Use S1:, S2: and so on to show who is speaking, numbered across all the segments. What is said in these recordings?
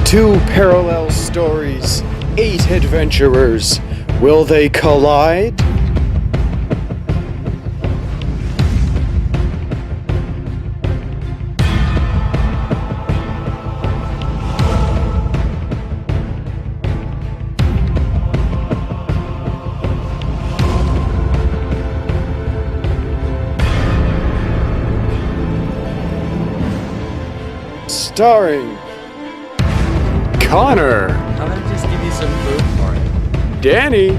S1: Two parallel stories, 8 adventurers. Will they collide? Starring Connor,
S2: How about I just give you some food for it?
S1: Danny,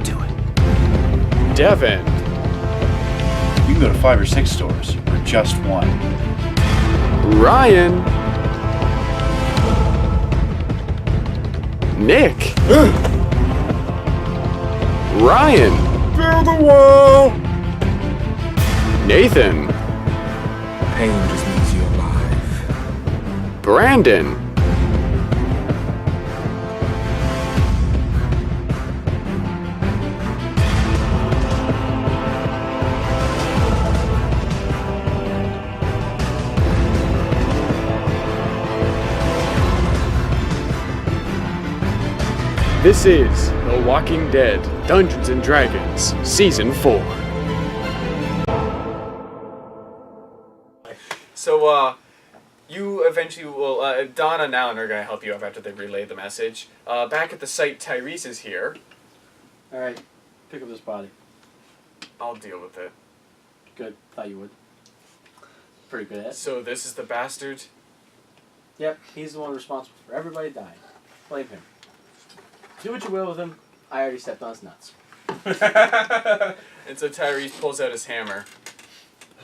S2: Do it.
S1: Devin,
S3: You can go to 5 or 6 stores, or just one.
S1: Ryan, Nick, Ryan,
S3: Build a wall!
S1: Nathan,
S2: Pain just means you're alive.
S1: Brandon, This is The Walking Dead Dungeons & Dragons Season 4. So, you eventually will, Donna and Alan are going to help you up after they relay the message. Back at the site, Tyrese is here.
S4: Alright, pick up this body.
S1: I'll deal with it.
S4: Good, thought you would. Pretty good at it.
S1: So this is the bastard?
S4: Yep, he's the one responsible for everybody dying. Blame him. Do what you will with him. I already stepped on his nuts.
S1: And so Tyrese pulls out his hammer.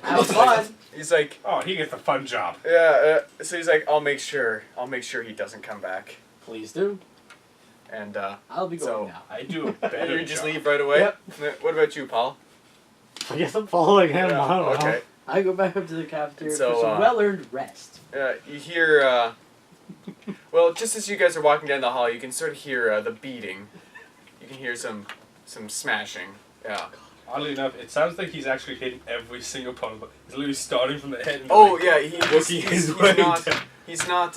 S4: Have fun!
S1: He's like,
S5: Oh, he gets the fun job.
S1: yeah, so he's like, I'll make sure he doesn't come back.
S4: Please do.
S1: And,
S4: I'll be
S1: So-
S4: going now.
S5: I do a better
S1: you just
S5: job.
S1: leave right away?
S4: Yep.
S1: What about you, Paul?
S6: I guess I'm following him.
S1: Yeah,
S6: I don't know.
S1: okay.
S4: I go back up to the cafeteria
S1: So,
S4: for some well-earned rest.
S1: You hear, well, just as you guys are walking down the hall, you can sort of hear the beating. You can hear some smashing. Yeah.
S5: Oddly enough, it sounds like he's actually hitting every single part of it. He's literally starting from the head. And
S1: Oh
S5: like,
S1: yeah,
S5: working his way down.
S1: he's not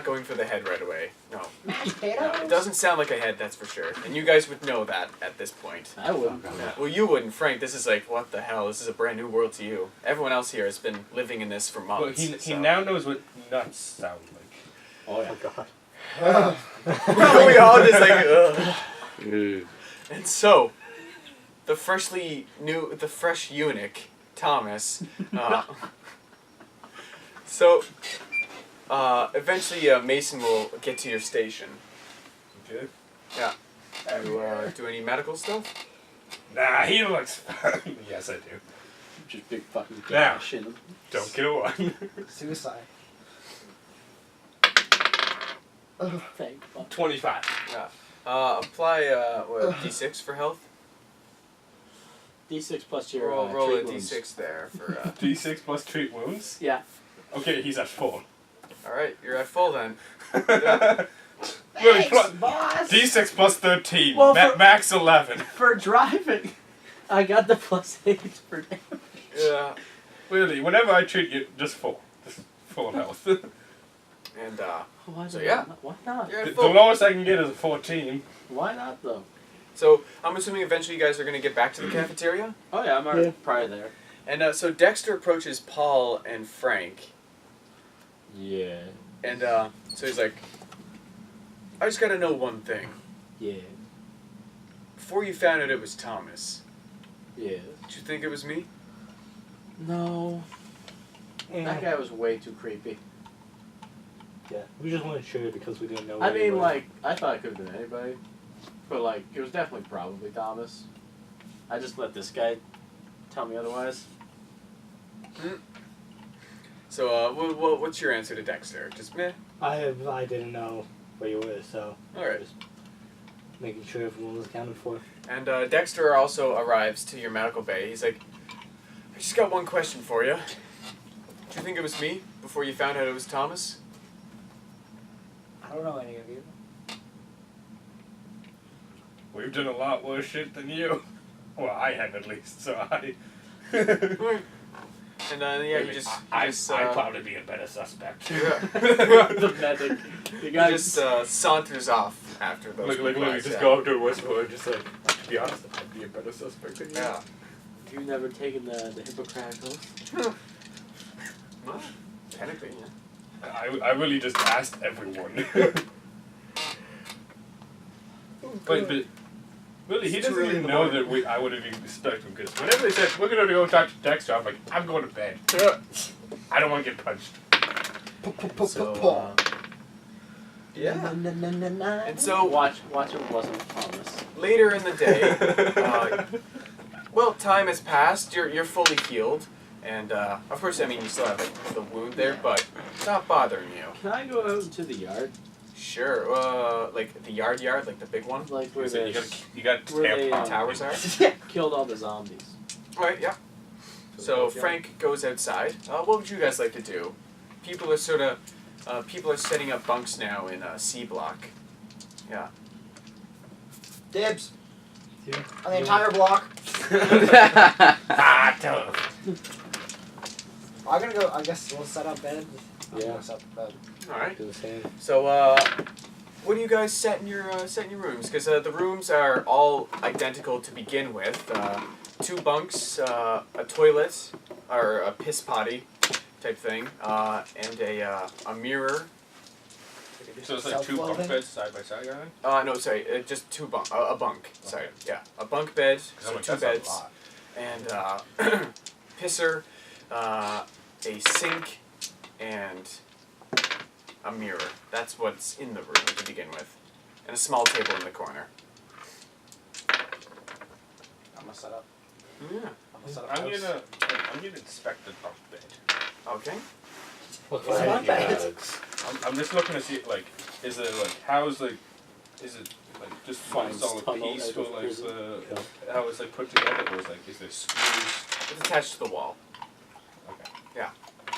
S1: going for the head right away. No. No, it doesn't sound like a head, that's for sure. And you guys would know that at this point.
S4: I wouldn't.
S1: Yeah. Well, you wouldn't, Frank. This is like, what the hell? This is a brand new world to you. Everyone else here has been living in this for
S5: But
S1: months.
S5: he
S1: so.
S5: now knows what nuts sound like.
S4: Oh, yeah.
S6: God.
S1: We all just like, ugh. And so, the fresh eunuch, Thomas, eventually Mason will get to your station.
S5: Okay.
S1: Yeah. You, do any medical stuff?
S5: Nah, he looks fine. Yes, I do.
S4: Just big fucking
S5: Now.
S4: gash in him.
S5: Don't kill one.
S6: Suicide.
S4: Thank fuck.
S5: 25.
S1: Yeah. Apply, D6 for health?
S4: D6 plus your
S1: Roll a
S4: treat wounds.
S1: D6 there for,
S5: D6 plus treat wounds.
S4: Yeah.
S5: Okay, he's at 4.
S1: Alright, you're at full then.
S5: Really,
S4: boss!
S5: D6 plus 13.
S4: Well, for-
S5: Max 11.
S4: For driving, I got the +8 for damage.
S1: Yeah.
S5: Really, whenever I treat you, just 4. Just full health.
S1: And,
S4: Why
S1: So,
S4: not?
S1: yeah.
S4: Why not?
S1: you're
S5: The
S1: at full.
S5: lowest I can get is a 14.
S4: Why not though?
S1: So, I'm assuming eventually you guys are going to get back to the cafeteria?
S4: Oh yeah, I'm already
S6: Yeah.
S4: probably there.
S1: And, so Dexter approaches Paul and Frank.
S4: Yeah.
S1: And, so he's like, I just gotta know one thing.
S4: Yeah.
S1: Before you found out it was Thomas,
S4: Yeah.
S1: did you think it was me?
S4: No. That guy was way too creepy.
S6: Yeah, we just weren't sure because we didn't know.
S4: I
S6: where
S4: mean,
S6: he was.
S4: like, I thought it could have been anybody. But, like, it was definitely probably Thomas. I just let this guy tell me otherwise.
S1: So, what's your answer to Dexter? Just meh?
S6: I didn't know where you were, so
S1: Alright.
S6: just making sure everyone was accounted for.
S1: And, Dexter also arrives to your medical bay. He's like, I just got one question for you. Do you think it was me before you found out it was Thomas?
S6: I don't know any of you.
S5: We've done a lot worse shit than you. Well, I have at least, so I...
S1: And yeah, you
S5: Really,
S1: just
S5: I'd probably be a better suspect.
S4: The medic. The
S1: he
S4: guy
S1: just saunters off after those.
S5: Like literally
S1: replies,
S5: just
S1: yeah.
S5: go up to a whisperer and just like, to be honest, I'd be a better suspect than you.
S1: Yeah.
S4: You've never taken the Hippocratic Oath?
S1: Well, technically, yeah.
S5: I really just asked everyone. but really, he doesn't
S1: It's
S5: even
S1: really
S5: know
S1: annoying.
S5: that I wouldn't even expect him because whenever they said we're gonna go talk to Dexter, I'm like, I'm going to bed. I don't want to get punched.
S4: So,
S1: Yeah.
S4: and
S1: And so
S4: watch it wasn't Thomas.
S1: later in the day, well, time has passed. You're fully healed, and of course, I mean, you still have like the wound there, but it's not bothering you.
S4: Can I go out into the yard?
S1: Sure. Like the yard, like the big one.
S4: Like where
S5: So you got
S4: where they,
S1: Towers are.
S4: killed all the zombies.
S1: All right. Yeah. So Frank goes outside. What would you guys like to do? People are setting up bunks now in C block. Yeah.
S7: Dibs
S6: Yeah.
S7: on the entire block.
S5: tough.
S7: I'm gonna go. I guess we'll set up bed. I'm
S4: Yeah.
S7: gonna set up bed.
S1: All right.
S4: Do the same.
S1: So what do you guys set in your rooms? Because the rooms are all identical to begin with. 2 bunks, a toilet, or a piss potty type thing, and a mirror.
S5: So it's like 2 bunk
S7: Self-loathing?
S5: beds side by side, guy.
S1: No, sorry, just 2 bunk, a bunk. Sorry, yeah, a bunk bed,
S5: Because
S1: so
S5: I'm like,
S1: 2
S5: that's
S1: beds,
S5: a lot.
S1: and pisser, a sink, and a mirror. That's what's in the room to begin with, and a small table in the corner.
S7: I'm gonna set up.
S1: Yeah.
S7: I'm gonna set up.
S5: I'm
S7: house.
S5: gonna inspect the bunk bed.
S1: Okay.
S6: What
S7: It's not bad.
S5: I'm just looking to see like is it like how's like is it like just one
S4: Finds
S5: solid
S4: tunnel
S5: piece
S4: out
S5: or
S4: of
S5: like
S4: prison.
S5: how it's like put together or is like is there screws?
S1: It's attached to the wall.
S5: Okay.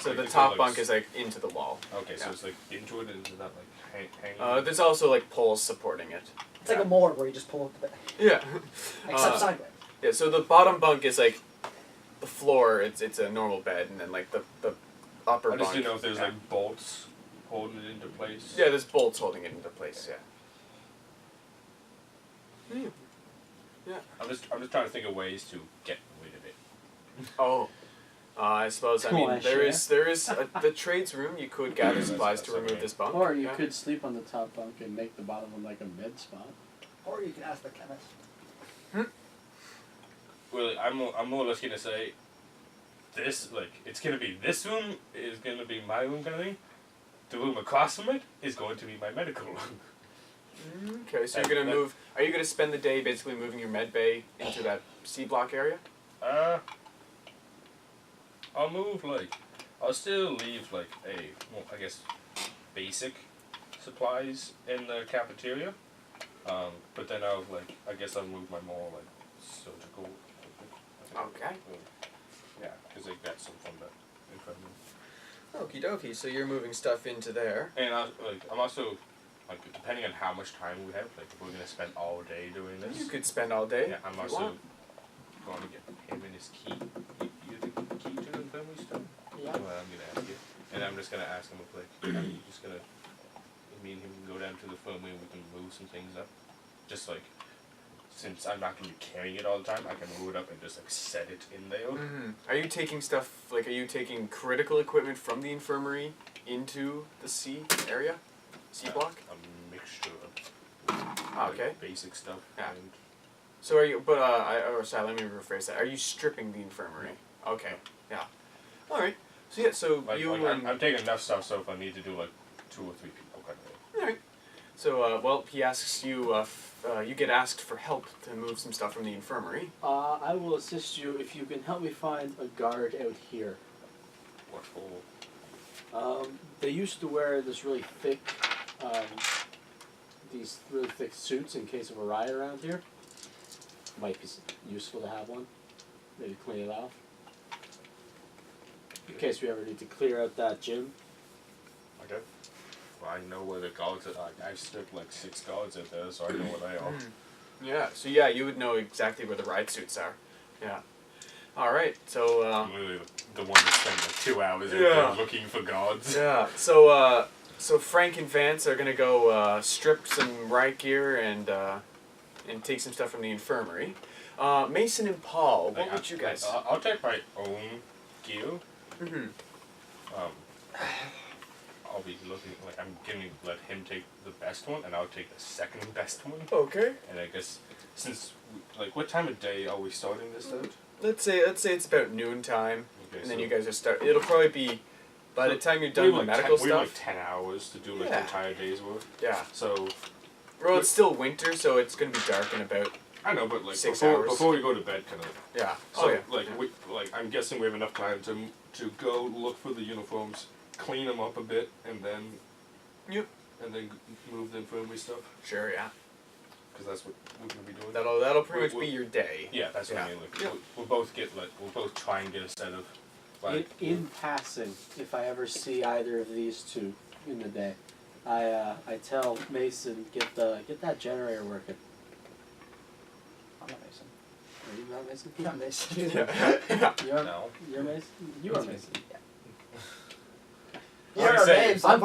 S1: So
S5: Like,
S1: the
S5: it's
S1: top
S5: like
S1: bunk is like into the wall.
S5: Okay, so
S1: Yeah.
S5: it's like into it and is that like hanging?
S1: There's also like poles supporting it.
S7: It's like a mold where you just pull up the bed,
S1: Yeah.
S7: except sideways.
S1: Yeah. So the bottom bunk is like the floor. It's a normal bed, and then like the upper
S5: I just
S1: bunk.
S5: didn't know if there's
S1: yeah.
S5: like bolts holding it into place.
S1: Yeah, there's bolts holding it into place. Yeah.
S5: I'm just trying to think of ways to get rid of it.
S1: Oh. I suppose. I mean,
S4: Wanna
S1: there is
S4: share?
S1: the trades room. You could gather supplies to
S5: that's
S1: remove
S5: okay.
S1: this bunk.
S4: Or you
S1: yeah.
S4: could sleep on the top bunk and make the bottom one like a mid spot.
S7: Or you can ask the chemist.
S5: Well, I'm more or less gonna say this like it's gonna be this room is gonna be my room kind of thing. The room across from it is going to be my medical room.
S1: Okay, so you're gonna
S5: That-
S1: move. Are you gonna spend the day basically moving your med bay into that C block area?
S5: I'll move like I'll still leave like I guess basic supplies in the cafeteria. But then I guess I'll move my more like surgical equipment.
S1: Okay.
S5: Yeah, because like that's some from the infirmary.
S1: Okie dokie. So you're moving stuff into there.
S5: And I'm also like depending on how much time we have, like if we're gonna spend all day doing this.
S1: You could spend all day.
S5: Yeah, I'm
S1: if you
S5: also
S1: want.
S5: going to get him and his key. You the key to the infirmary stuff?
S7: Yeah.
S5: Well, I'm gonna ask you, and I'm just gonna ask him if like I'm just gonna me and him can go down to the infirmary and we can move some things up, just like. Since I'm not going to be carrying it all the time, I can move it up and just like set it in there.
S1: Mm-hmm. Are you taking stuff like? Are you taking critical equipment from the infirmary into the C area, C block?
S5: A mixture of
S1: Ah, okay.
S5: like, basic stuff.
S1: Yeah.
S5: And
S1: So are you? But sorry. Let me rephrase that. Are you stripping the infirmary? Okay. Yeah. All right. So yeah. So
S5: like,
S1: you
S5: like,
S1: and
S5: I'm taking enough stuff so if I need to do like 2 or 3 people kind of thing.
S1: all right. So well, he asks you. You get asked for help to move some stuff from the infirmary.
S4: I will assist you if you can help me find a guard out here.
S5: What for?
S4: They used to wear this really thick, these really thick suits in case of a riot around here. Might be useful to have one. Maybe clean it off. In case we ever need to clear out that gym.
S5: Okay. Well, I know where the guards are. I've stripped like 6 guards out there, so I know where they are.
S1: Yeah. So yeah, you would know exactly where the ride suits are. Yeah. All right. So.
S5: I'm literally the one that spent like 2 hours out
S1: Yeah.
S5: there looking for guards.
S1: Yeah. So Frank and Vance are gonna go strip some riot gear and take some stuff from the infirmary. Mason and Paul, what
S5: Like,
S1: would you guys?
S5: I'll take my own gear.
S1: Mm-hmm.
S5: I'll be looking like I'm gonna let him take the best one, and I'll take the second best one.
S1: Okay.
S5: And I guess since like what time of day are we starting this out?
S1: Let's say it's about noon time,
S5: Okay,
S1: and then
S5: so
S1: you guys are start. It'll probably be by the time you're done with
S5: we have
S1: medical
S5: we have like
S1: stuff.
S5: 10 hours to do like
S1: Yeah.
S5: the entire day's work.
S1: Yeah.
S5: So
S1: Well, it's still winter, so it's gonna be dark in about.
S5: I know, but like
S1: 6
S5: before
S1: hours.
S5: before we go to bed, kind of.
S1: Yeah.
S5: So
S1: Oh yeah.
S5: like I'm guessing we have enough time to go look for the uniforms, clean them up a bit, and then.
S1: Yep.
S5: And then move the infirmary stuff,
S1: Sure. Yeah.
S5: because that's what we're gonna be doing.
S1: That'll pretty much
S5: We'll-
S1: be your day.
S5: Yeah, that's what I
S1: Yeah.
S5: mean. Like,
S1: Yep.
S5: we'll both get we'll both try and get a set of like
S4: In passing, if I ever see either of these two in the day, I tell Mason get that generator working.
S7: I'm not Mason.
S4: Are you not Mason?
S7: I'm not Mason.
S1: Yeah.
S4: You're,
S5: No.
S4: you're Mason. You are Mason.
S7: You're
S5: Like I
S7: our
S5: said,
S7: names.
S4: I'm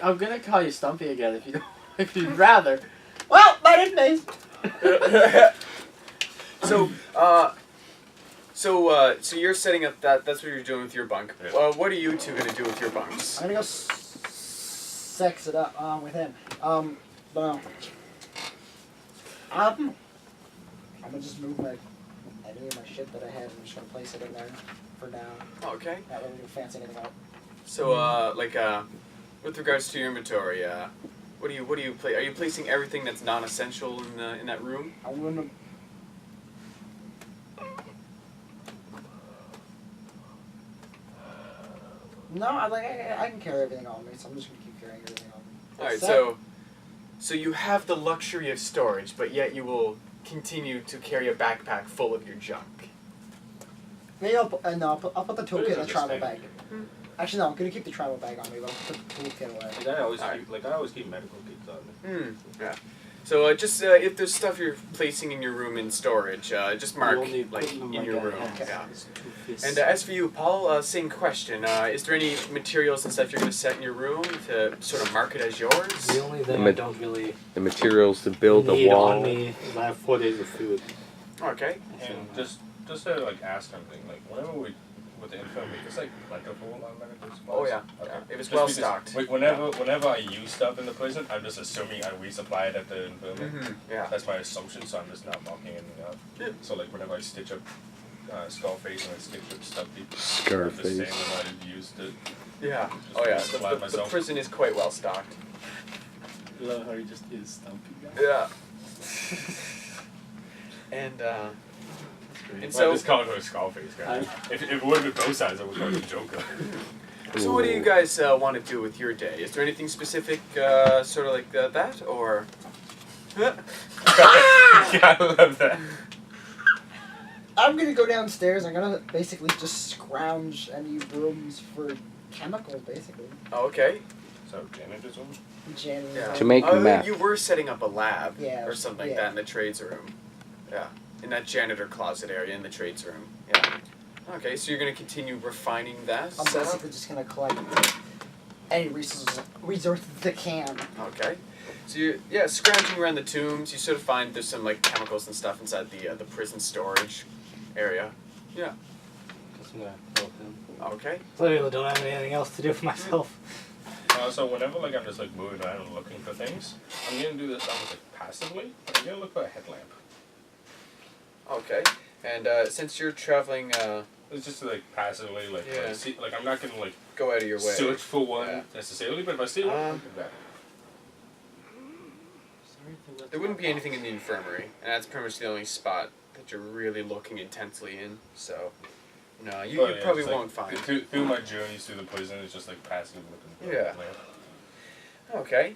S4: I'm gonna call you Stumpy again if you don't, if you'd rather.
S7: Well, my name's Mason.
S1: So you're setting up that's what you're doing with your bunk.
S5: Yeah.
S1: What are you two gonna do with your bunks?
S7: I'm gonna go sex it up with him. But I'm gonna just move any of my shit that I have. I'm just gonna place it in there for now.
S1: Okay.
S7: Not really gonna fancy anything up.
S1: So with regards to your inventory, what do you play? Are you placing everything that's non-essential in that room?
S7: I'm gonna. No, I can carry everything on me, so I'm just gonna keep carrying everything on me.
S1: All right.
S7: Except-
S1: So you have the luxury of storage, but yet you will continue to carry a backpack full of your junk.
S7: Maybe I'll put the
S5: It
S7: toolkit
S5: is
S7: in the travel bag.
S5: understandable.
S7: Actually, no, I'm gonna keep the travel bag on me, but I'll put the toolkit away.
S5: I always keep medical kits on me.
S1: Yeah. So just if there's stuff you're placing in your room in storage, just mark
S4: You only
S1: like
S4: put them
S1: in
S4: like
S1: your
S4: a
S1: room.
S4: hex.
S1: Yeah.
S4: It's 2 fists.
S1: And as for you, Paul, same question. Is there any materials and stuff you're going to set in your room to sort of mark it as yours?
S6: The only thing I
S8: Ma-
S6: don't really
S8: The materials to build
S6: need
S8: a wall.
S6: on me is I have 4 days of food.
S1: Okay.
S5: And just to like ask something, like whenever we with the infirmary, it's like plentiful on medical supplies.
S1: Oh yeah.
S5: Okay.
S1: Yeah. If it's
S5: Just
S1: well
S5: because,
S1: stocked.
S5: Whenever I use stuff in the prison, I'm just assuming I resupply it at the infirmary.
S1: Yeah.
S5: That's my assumption, so I'm just not marking anything up.
S1: Yeah.
S5: So like whenever I stitch up Skullface and I stitch up Stumpy, I'm just
S8: Scarface.
S5: saying that I used it.
S1: Yeah.
S5: Just
S1: Oh yeah.
S5: resupply
S1: The
S5: myself.
S1: prison is quite well stocked.
S4: I love how he just is Stumpy guy.
S1: Yeah. And
S5: And
S1: so-
S5: I just call him a Skullface guy. If it would have been both sides, I would call him Joker.
S1: so what do you guys want to do with your day? Is there anything specific, sort of like that, or?
S5: Yeah, I love that.
S7: I'm gonna go downstairs. I'm gonna basically just scrounge any rooms for chemicals, basically.
S1: Okay.
S5: So janitor's room.
S7: Janitor.
S1: Yeah.
S8: To make meth.
S1: You were setting up a lab
S7: Yeah,
S1: or something like
S7: yeah.
S1: that in the trades room. Yeah. In that janitor closet area in the trades room. Yeah. Okay, so you're gonna continue refining that
S7: I'm
S1: setup?
S7: basically just gonna collect any resources that can.
S1: Okay. So you're scrounging around the tombs, you sort of find there's some like chemicals and stuff inside the prison storage area. Yeah.
S6: Just gonna help him.
S1: Okay.
S6: So I really don't have anything else to do for myself.
S5: So whenever like I'm just like moving around and looking for things, I'm gonna do this almost like passively. I'm gonna look for a headlamp.
S1: Okay. And since you're traveling,
S5: It's just like passively like,
S1: Yeah.
S5: see, like I'm not gonna like
S1: go out of your way.
S5: search for one
S1: Yeah.
S5: necessarily, but if I see one, I'll do that.
S1: There wouldn't be anything in the infirmary, and that's pretty much the only spot that you're really looking intensely in. So, no, you
S5: But, yeah,
S1: probably
S5: it's, like,
S1: won't find.
S5: Through my journeys through the prison, it's just like passively looking for a
S1: Yeah.
S5: headlamp.
S1: Okay.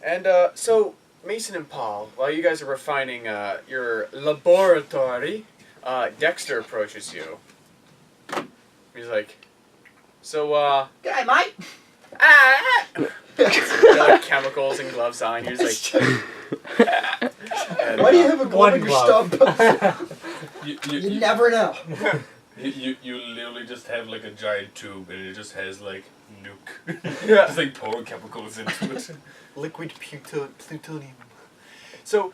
S1: And so, Mason and Paul, while you guys are refining your laboratory, Dexter approaches you. He's like, so,
S7: G'day, mate.
S1: got, like, chemicals and gloves on. You're just like, and,
S7: Why do you have a glove
S6: One
S7: in your
S6: glove.
S7: stub? You never know.
S5: You literally just have like a giant tube and it just has like nuke.
S1: Yeah.
S5: Just like pouring chemicals into it.
S1: Liquid plutonium. So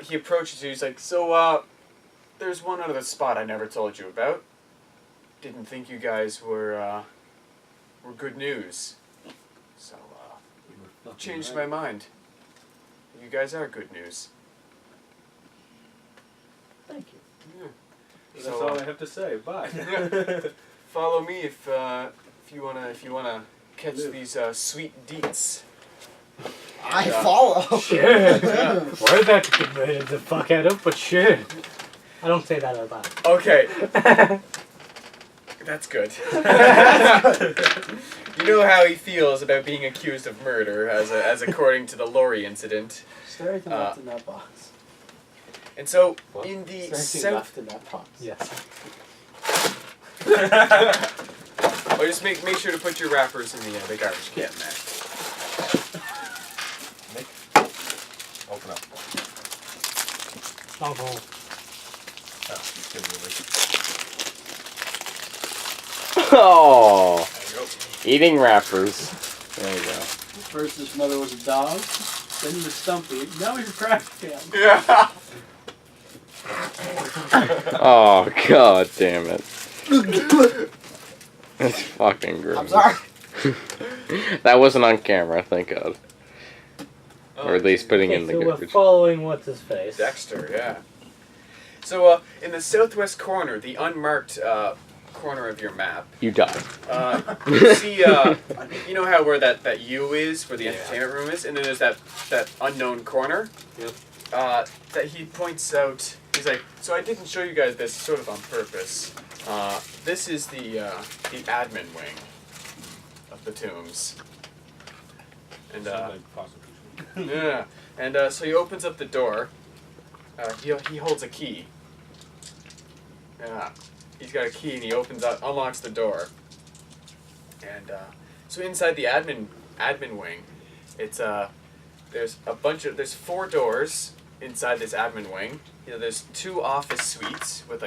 S1: he approaches you. He's like, "So there's one other spot I never told you about. Didn't think you guys were good news. So changed my mind. You guys are good news."
S7: Thank you.
S1: Yeah.
S5: That's
S1: So,
S5: all I have to say. Bye.
S1: Yeah. Follow me if you wanna catch these sweet deets.
S7: I
S1: Yeah.
S7: follow.
S6: Sure. We're about to get ready to fuck it up, but sure. I don't say that out loud.
S1: Okay. That's good. You know how he feels about being accused of murder, as according to the Lorry incident.
S4: Is there anything left in that box?
S1: And so,
S6: What?
S1: in the
S4: Is there anything
S1: south...
S4: left in that box?
S6: Yes.
S1: Oh, just make sure to put your wrappers in the garbage can there.
S5: Open up.
S6: Stronghold.
S5: Oh, just give me a lick.
S8: Oh,
S5: There you go.
S8: eating wrappers. There you go.
S4: First his mother was a dog, then he was Stumpy, now he's a craft can.
S1: Yeah.
S8: Oh, god damn it. That's fucking gross.
S7: I'm sorry.
S8: That wasn't on camera, thank god. Or at least putting
S6: Okay,
S8: in the
S6: so we're
S8: garbage.
S6: following what's his face.
S1: Dexter, yeah. So, in the southwest corner, the unmarked corner of your map,
S8: You died.
S1: you see, you know how where that U is, where the entertainment room is, and then there's that unknown corner.
S6: Yep.
S1: That he points out. He's like, so I didn't show you guys this sort of on purpose. This is the admin wing of the tombs. And
S5: Sound like prostitution.
S1: yeah, and so he opens up the door. He holds a key. Yeah, he's got a key and he unlocks the door. And so inside the admin wing, it's there's 4 doors inside this admin wing. You know, there's 2 office suites with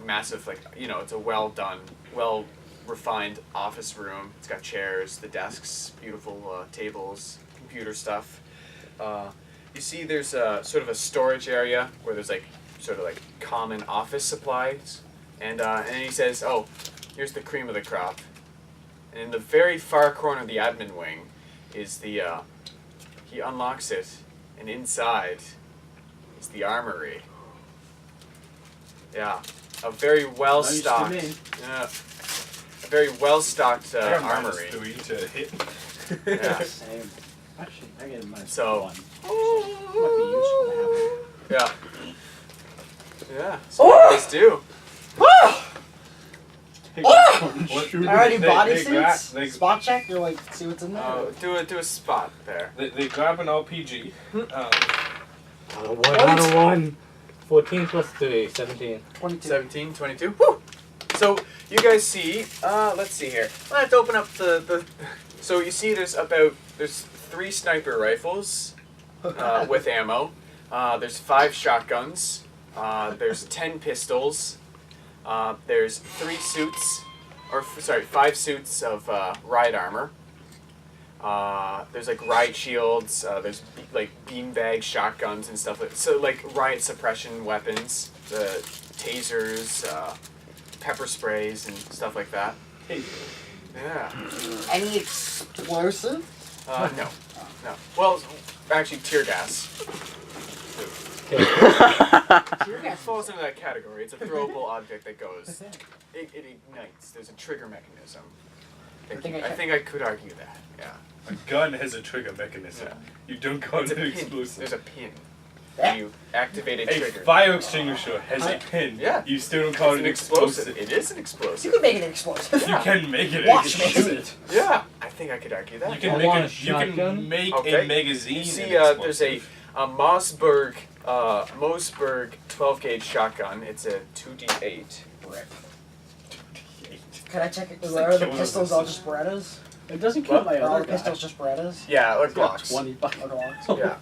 S1: massive it's a well refined office room. It's got chairs, the desks, beautiful tables, computer stuff. You see there's sort of a storage area where there's sort of common office supplies. And he says, oh, here's the cream of the crop. And in the very far corner of the admin wing is he unlocks it, and inside is the armory. Yeah, a very well stocked. Yeah, a very well stocked armory.
S5: -3 to hit.
S1: Yeah.
S4: Same. Actually, I get a minus
S1: So-
S4: 1. Might be useful to have.
S1: Yeah. Yeah. So what do you guys do?
S7: Alrighty, body
S5: they gra-
S7: suits.
S5: they-
S7: Spot check. You're like, see what's in there.
S1: Do a spot there.
S5: They grab an RPG.
S6: Out of one. 14 plus 3, 17.
S7: 22.
S1: 17, 22. Woo! So you guys see. Let's see here. I have to open up the. So you see, there's 3 sniper rifles with ammo. There's 5 shotguns. There's 10 pistols. There's 5 suits of ride armor. There's riot shields. There's beanbag shotguns and stuff riot suppression weapons, the tasers, pepper sprays and stuff like that. Yeah.
S7: Any explosive?
S1: No. Well, actually, tear gas.
S7: Tear
S1: It
S7: gas.
S1: falls into that category. It's a throwable object that goes. It ignites. There's a trigger mechanism. I think I could argue that. Yeah.
S5: A gun has a trigger mechanism.
S1: Yeah.
S5: You don't call
S1: It's
S5: it
S1: a
S5: an
S1: pin.
S5: explosive.
S1: There's a pin. And you activate a
S5: A
S1: trigger.
S5: fire extinguisher has a pin.
S1: Yeah.
S5: You still don't call
S1: It's
S5: it
S1: an
S5: an explosive.
S1: It is an
S7: You
S1: explosive.
S7: could make it explosive.
S5: You can make it.
S7: Watch
S5: an
S7: me.
S5: explosive.
S1: Yeah. I think I could argue that.
S5: You can
S6: I
S5: make
S6: want
S5: a
S6: a shotgun.
S1: Okay.
S5: a magazine.
S1: You see,
S5: an
S1: there's a Mossberg 12 gauge shotgun. It's a 2d8.
S7: Rip. Can I check it?
S5: Just
S7: Are
S5: like
S7: the
S5: killing
S7: pistols
S5: them.
S7: all just Berettas?
S4: It doesn't kill
S1: What?
S4: my
S7: Are all
S4: other
S7: the
S4: guy.
S7: pistols just Berettas?
S1: Yeah, or
S4: He's got
S1: Glocks.
S4: 20 bucks.
S7: Or Glocks?
S1: Yeah.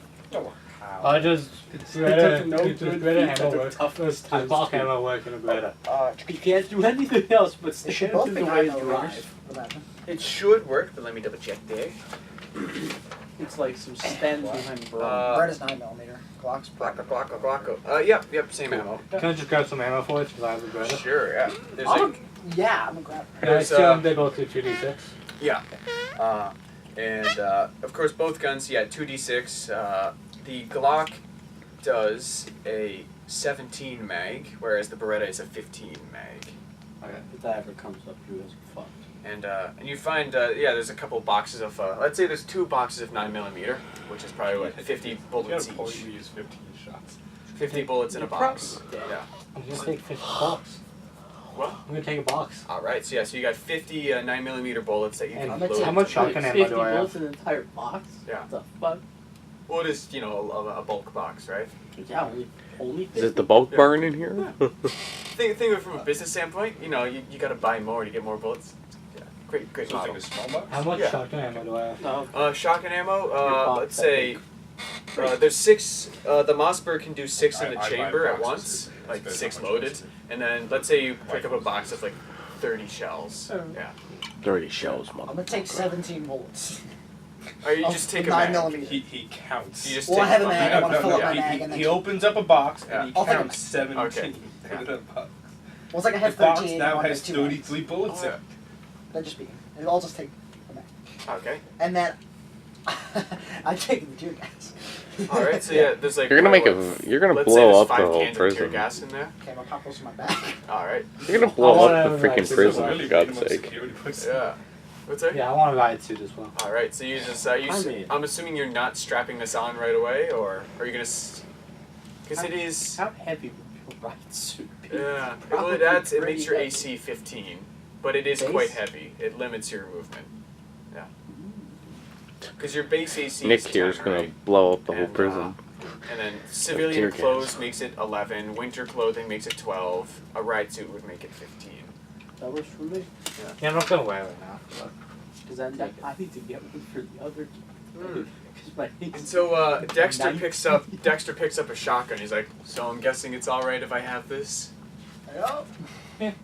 S6: I just
S4: It's
S6: Beretta,
S4: no
S6: just
S4: good
S6: Beretta
S4: feats
S6: ammo
S4: at the
S6: work.
S4: toughest
S6: Does
S4: times
S6: block
S4: too.
S6: ammo work in a Beretta?
S4: You can't do anything else but
S7: They should
S4: stand
S7: both
S4: in
S7: be
S4: the
S7: high
S4: way of
S7: millimeters.
S4: drive.
S7: Imagine.
S1: It should work, but let me double check there.
S4: It's like some stand behind bro.
S7: Red is 9mm. Glock's
S1: Glock. Yep, same ammo.
S6: Can I just grab some ammo for it because I have a Beretta?
S1: Sure, yeah. There's
S7: I'm
S1: like,
S7: yeah, I'm gonna grab it.
S1: There's,
S6: They both do 2d6.
S1: yeah. And of course, both guns, 2d6. The Glock does a 17 mag, whereas the Beretta is a 15 mag.
S4: Okay. If that ever comes up, you guys are fucked.
S1: And you find, there's a couple boxes of, let's say there's 2 boxes of 9mm, which is probably what, 50 bullets
S5: You gotta
S1: each.
S5: use 15 shots.
S1: 50 bullets in a box. Yeah.
S6: I'm gonna take 50 bucks.
S1: What?
S6: I'm gonna take a box.
S1: Alright, so you got 50 9mm bullets that you
S6: And
S1: can
S7: how
S1: load.
S6: how much shotgun ammo
S4: 50
S6: do I have?
S4: bullets in an entire box?
S1: Yeah.
S4: What the fuck?
S1: Well, it is, a bulk box, right?
S4: Yeah, only 50.
S8: Is it the bulk burn in here?
S1: Think of it from a business standpoint. You gotta buy more to get more bullets. Yeah, great
S5: So
S1: model.
S5: take a small box?
S6: How much
S1: Yeah.
S6: shotgun ammo do I have?
S4: No.
S1: Shotgun ammo.
S4: box,
S1: Let's
S4: I
S1: say there's 6. The Mossberg can do 6 in the
S5: I buy
S1: chamber at
S5: boxes.
S1: once, like
S5: Depends
S1: 6
S5: how much
S1: loaded,
S5: it is.
S1: and then let's say you pick up a box of like 30 shells.
S4: Oh.
S1: Yeah.
S8: 30 shells,
S7: I'm gonna take 17 bullets.
S1: Or you
S7: Of
S1: just take
S7: the
S1: a mag.
S7: 9mm.
S5: He counts.
S1: You just
S7: Well, I
S1: take
S7: have a
S1: one
S7: mag, I wanna fill up my
S5: he,
S7: mag and
S5: he
S7: then
S5: opens up a box
S1: Yeah.
S5: and he
S7: I'll take a
S5: counts 17
S1: Okay.
S5: in a box.
S7: Well, it's like I
S5: The
S7: have
S5: box
S7: 13.
S5: now
S7: one
S5: has
S7: 2 mags.
S5: 33 bullets
S1: Oh,
S5: in
S1: yeah.
S5: it.
S7: Then just be. And I'll just take a mag.
S1: Okay.
S7: And then I take the tear gas.
S1: All right. So yeah, there's like
S8: You're gonna make
S1: what,
S8: you're gonna
S1: let's say
S8: blow
S1: there's
S8: up the
S1: 5
S8: whole
S1: cans of tear
S8: prison.
S1: gas in there.
S7: Okay, I'm gonna pop those in my back.
S1: All right.
S8: You're gonna
S6: I
S8: blow
S6: wanna
S8: up the
S6: have,
S8: freaking
S6: like,
S8: prison,
S5: Really
S8: for God's
S5: minimum
S8: sake.
S5: security puts-
S1: Yeah. What's that?
S6: Yeah, I want to ride suit as well.
S1: All right. So you just I'm assuming you're not strapping this on right away, or are you gonna? Because it is.
S4: How heavy would your ride suit be?
S1: Yeah. Well,
S7: Probably
S1: it
S7: pretty
S1: makes your
S7: heavy.
S1: AC 15, but it is
S4: Base?
S1: quite heavy. It limits your movement. Yeah. Because your base AC
S8: Nick
S1: is
S8: here
S1: 10,
S8: is gonna
S1: right?
S8: blow up the whole
S1: And,
S8: prison.
S1: And then
S8: tear
S1: civilian
S8: gas.
S1: clothes makes it 11. Winter clothing makes it 12. A ride suit would make it 15.
S4: That works for me.
S6: Yeah, I'm not gonna wear it now. But
S4: Because then I need to get one for the other.
S1: Hmm.
S4: Because my
S1: And so Dexter
S4: 19.
S1: picks up a shotgun. He's like, so I'm guessing it's all right if I have this.
S7: Yep.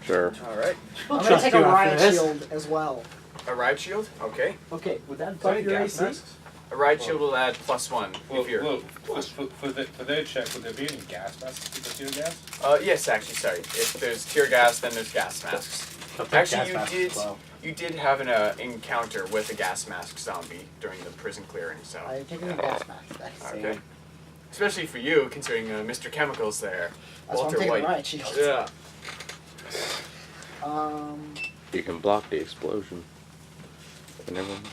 S8: Sure.
S1: All right.
S7: I'm gonna
S6: trust
S7: take
S6: you
S7: a
S6: after
S7: riot
S6: this.
S7: shield as well.
S1: A ride shield. Okay.
S4: Okay, would that
S5: Is there
S4: buff
S5: any
S4: your
S5: gas
S4: AC?
S5: masks?
S1: A ride shield will add +1
S5: Well,
S1: if you're.
S5: for their check, would there be any gas masks with the tear gas?
S1: Yes, actually, sorry. If there's tear gas, then there's gas masks.
S6: I'll take
S1: Actually,
S6: gas
S1: you
S6: mask
S1: did.
S6: as well.
S1: You did have an encounter with a gas mask zombie during the prison clearing, so.
S7: I'm taking a gas mask. That's
S1: Okay. Especially for you, considering Mr. Chemical's there.
S7: why I'm
S1: Walter
S7: taking
S1: White.
S7: the riot shield.
S1: Yeah.
S8: You can block the explosion. Never mind.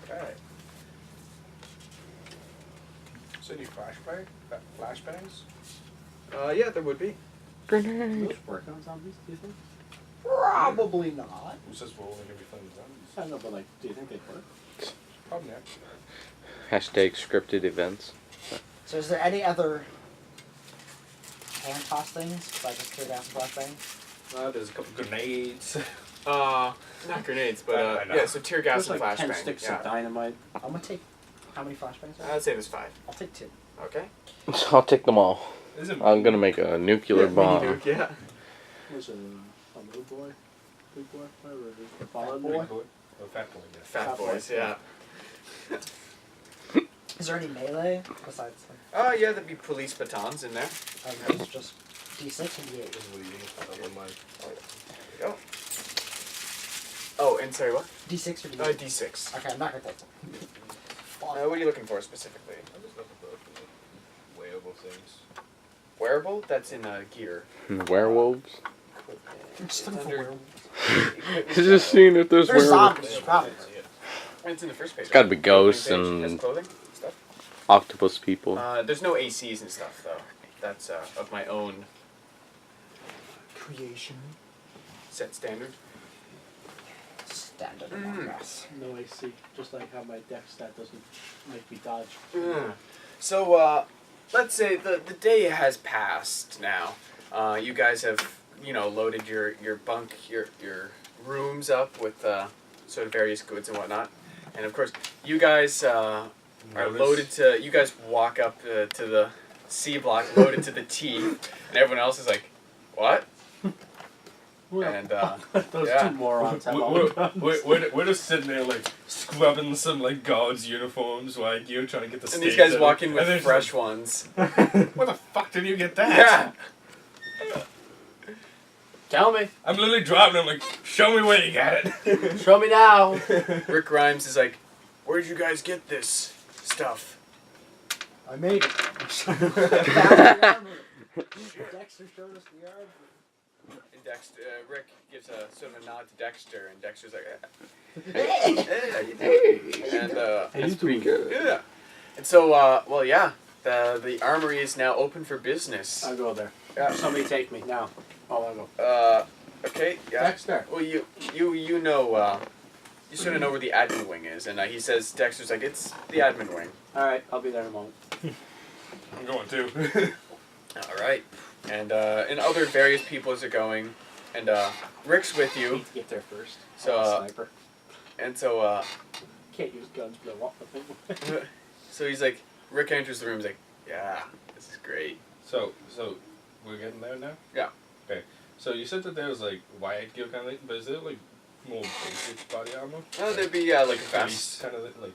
S5: Okay. So any flashbangs?
S1: Yeah, there would be.
S4: Do
S8: Grenade.
S4: those work on zombies, do you think?
S7: Probably not.
S5: Who says we're only gonna be fighting zombies?
S4: I don't know, but like, do you think they'd work?
S5: Probably not.
S8: Hashtag scripted events.
S7: So is there any other hand toss things besides just tear gas and flashbang?
S5: There's a couple grenades.
S1: Not grenades, but
S5: I know.
S1: yeah. So tear gas
S4: There's
S1: and
S4: like 10
S1: flashbang.
S4: sticks
S1: Yeah.
S4: of dynamite.
S7: I'm gonna take how many flashbangs? Are there?
S1: I'd say there's 5.
S7: I'll take 2.
S1: Okay.
S8: I'll take them all.
S5: Is it
S8: I'm gonna make a nuclear
S1: Mini
S8: bomb.
S1: nuke, yeah.
S4: There's a little boy, big boy, whatever it is.
S7: Fat
S4: Fallen
S7: boy?
S5: Big boy? Oh, fat boy, yeah.
S1: Fat
S4: Fat
S1: boys,
S4: boy.
S1: yeah.
S7: Is there any melee besides
S1: Yeah, there'd be police batons in there.
S7: those just D6 and D8?
S5: This is what you need. I don't mind.
S1: There you go. Oh, and sorry, what?
S7: D6 or D8?
S1: D6.
S7: Okay, I'm not gonna take them.
S1: What are you looking for specifically?
S5: I'm just looking for the wearable things.
S1: Wearable? That's in gear.
S8: Werewolves.
S7: I'm just
S1: It's
S7: looking for
S1: under-
S7: werewolves.
S8: Just seeing if there's
S7: There's
S8: werewolves.
S7: zombies, probably.
S1: It's in the first page.
S8: It's gotta be
S1: right?
S8: ghosts
S1: Page
S8: and-
S1: has clothing stuff.
S8: Octopus people.
S1: There's no ACs and stuff though. That's of my own creation. Set standard.
S7: Standard among us.
S4: No AC, just like how my deck stat doesn't make me dodge.
S1: So, let's say the day has passed now. You guys have, loaded your bunk, your rooms up with sort of various goods and whatnot. And of course, you guys are
S5: Notice.
S1: loaded to. You guys walk up to the C block, loaded to the T, and everyone else is like, "What?" And
S4: Those
S1: yeah.
S4: two morons have all the guns.
S5: We're just sitting there like scrubbing some like guards' uniforms, like you're trying to get the.
S1: And these
S5: steaks
S1: guys
S5: out.
S1: walk in
S5: And
S1: with
S5: they're just
S1: fresh ones.
S5: like, where the fuck did you get that?
S1: Yeah.
S4: Tell me.
S5: I'm literally driving. I'm like, show me where you got it.
S4: Show me now.
S1: Rick Grimes is like, "Where did you guys get this stuff?"
S7: I made it. Found the armor. Dexter showed us the armor.
S1: And Rick gives a sort of a nod to Dexter, and Dexter's like, "Hey, how you doing?" And
S4: That's pretty
S1: good. Yeah. And so, well, yeah, the armory is now open for business.
S4: I'll go there.
S1: Yeah.
S4: Somebody take me now. I'll go.
S1: Okay, yeah.
S4: Dexter.
S1: Well, you know, you sort of know where the admin wing is, and he says, Dexter's like, "It's the admin wing."
S4: All right, I'll be there in a moment.
S5: I'm going too.
S1: All right. And other various peoples are going, and Rick's with
S4: I
S1: you.
S4: need to get there first.
S1: So,
S4: I'm a sniper.
S1: And so,
S4: Can't use guns, but I want the thing.
S1: so he's like, Rick enters the room. He's like, "Yeah, this is great."
S5: So we're getting there now.
S1: Yeah.
S5: Okay. So you said that there was like riot gear kind of thing, but is there like more basic body armor?
S1: Oh, there'd be like a
S5: police
S1: vest.
S5: kind of like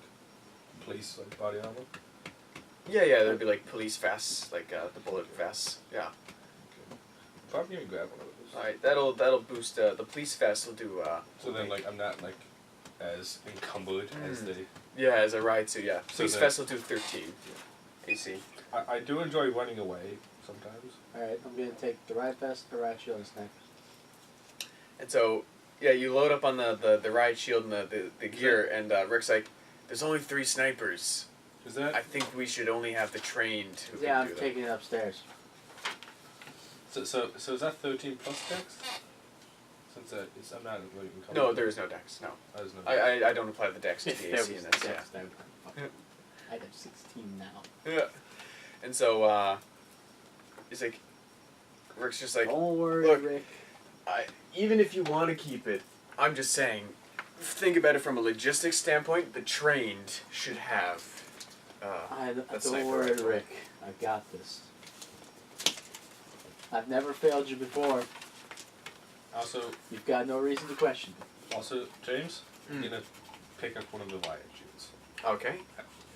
S5: police like body armor.
S1: Yeah, there'd be like police vests, like the bullet vests. Yeah.
S5: Probably gonna grab one of those.
S1: All right, that'll boost the police vest. Will do.
S5: So then like I'm not like as encumbered as
S1: Mm.
S5: they.
S1: Yeah, as a riot suit. Yeah,
S5: So
S1: police
S5: then-
S1: vest will do 13. AC.
S5: I do enjoy running away sometimes.
S4: All right, I'm gonna take the riot vest, the riot shield, and sniper.
S1: And so, yeah, you load up on the riot shield and the gear, and Rick's like, "There's only 3 snipers.
S5: Is that
S1: I think we should only have the trained who
S4: Yeah,
S1: can
S4: I'm
S1: do that."
S4: taking it upstairs.
S5: so is that 13 plus dex? Since I'm not really encumbered.
S1: No, there is no dex. No,
S5: There's no.
S1: I don't apply the dex to
S4: If
S1: the
S4: there
S1: AC
S4: was
S1: in this.
S4: dex, that would-
S1: Yeah.
S4: I'd have 16 now.
S1: Yeah. And so, he's like, Rick's just like,
S4: Don't worry,
S1: look,
S4: Rick.
S1: even if you want to keep it, I'm just saying, think about it from a logistics standpoint, the trained should have,
S4: Don't
S1: sniper
S4: worry,
S1: rifle.
S4: Rick. I got this. I've never failed you before.
S5: Also,
S4: You've got no reason to question me.
S5: James,
S1: Mm.
S5: I'm gonna pick up one of the riot shields.
S1: Okay.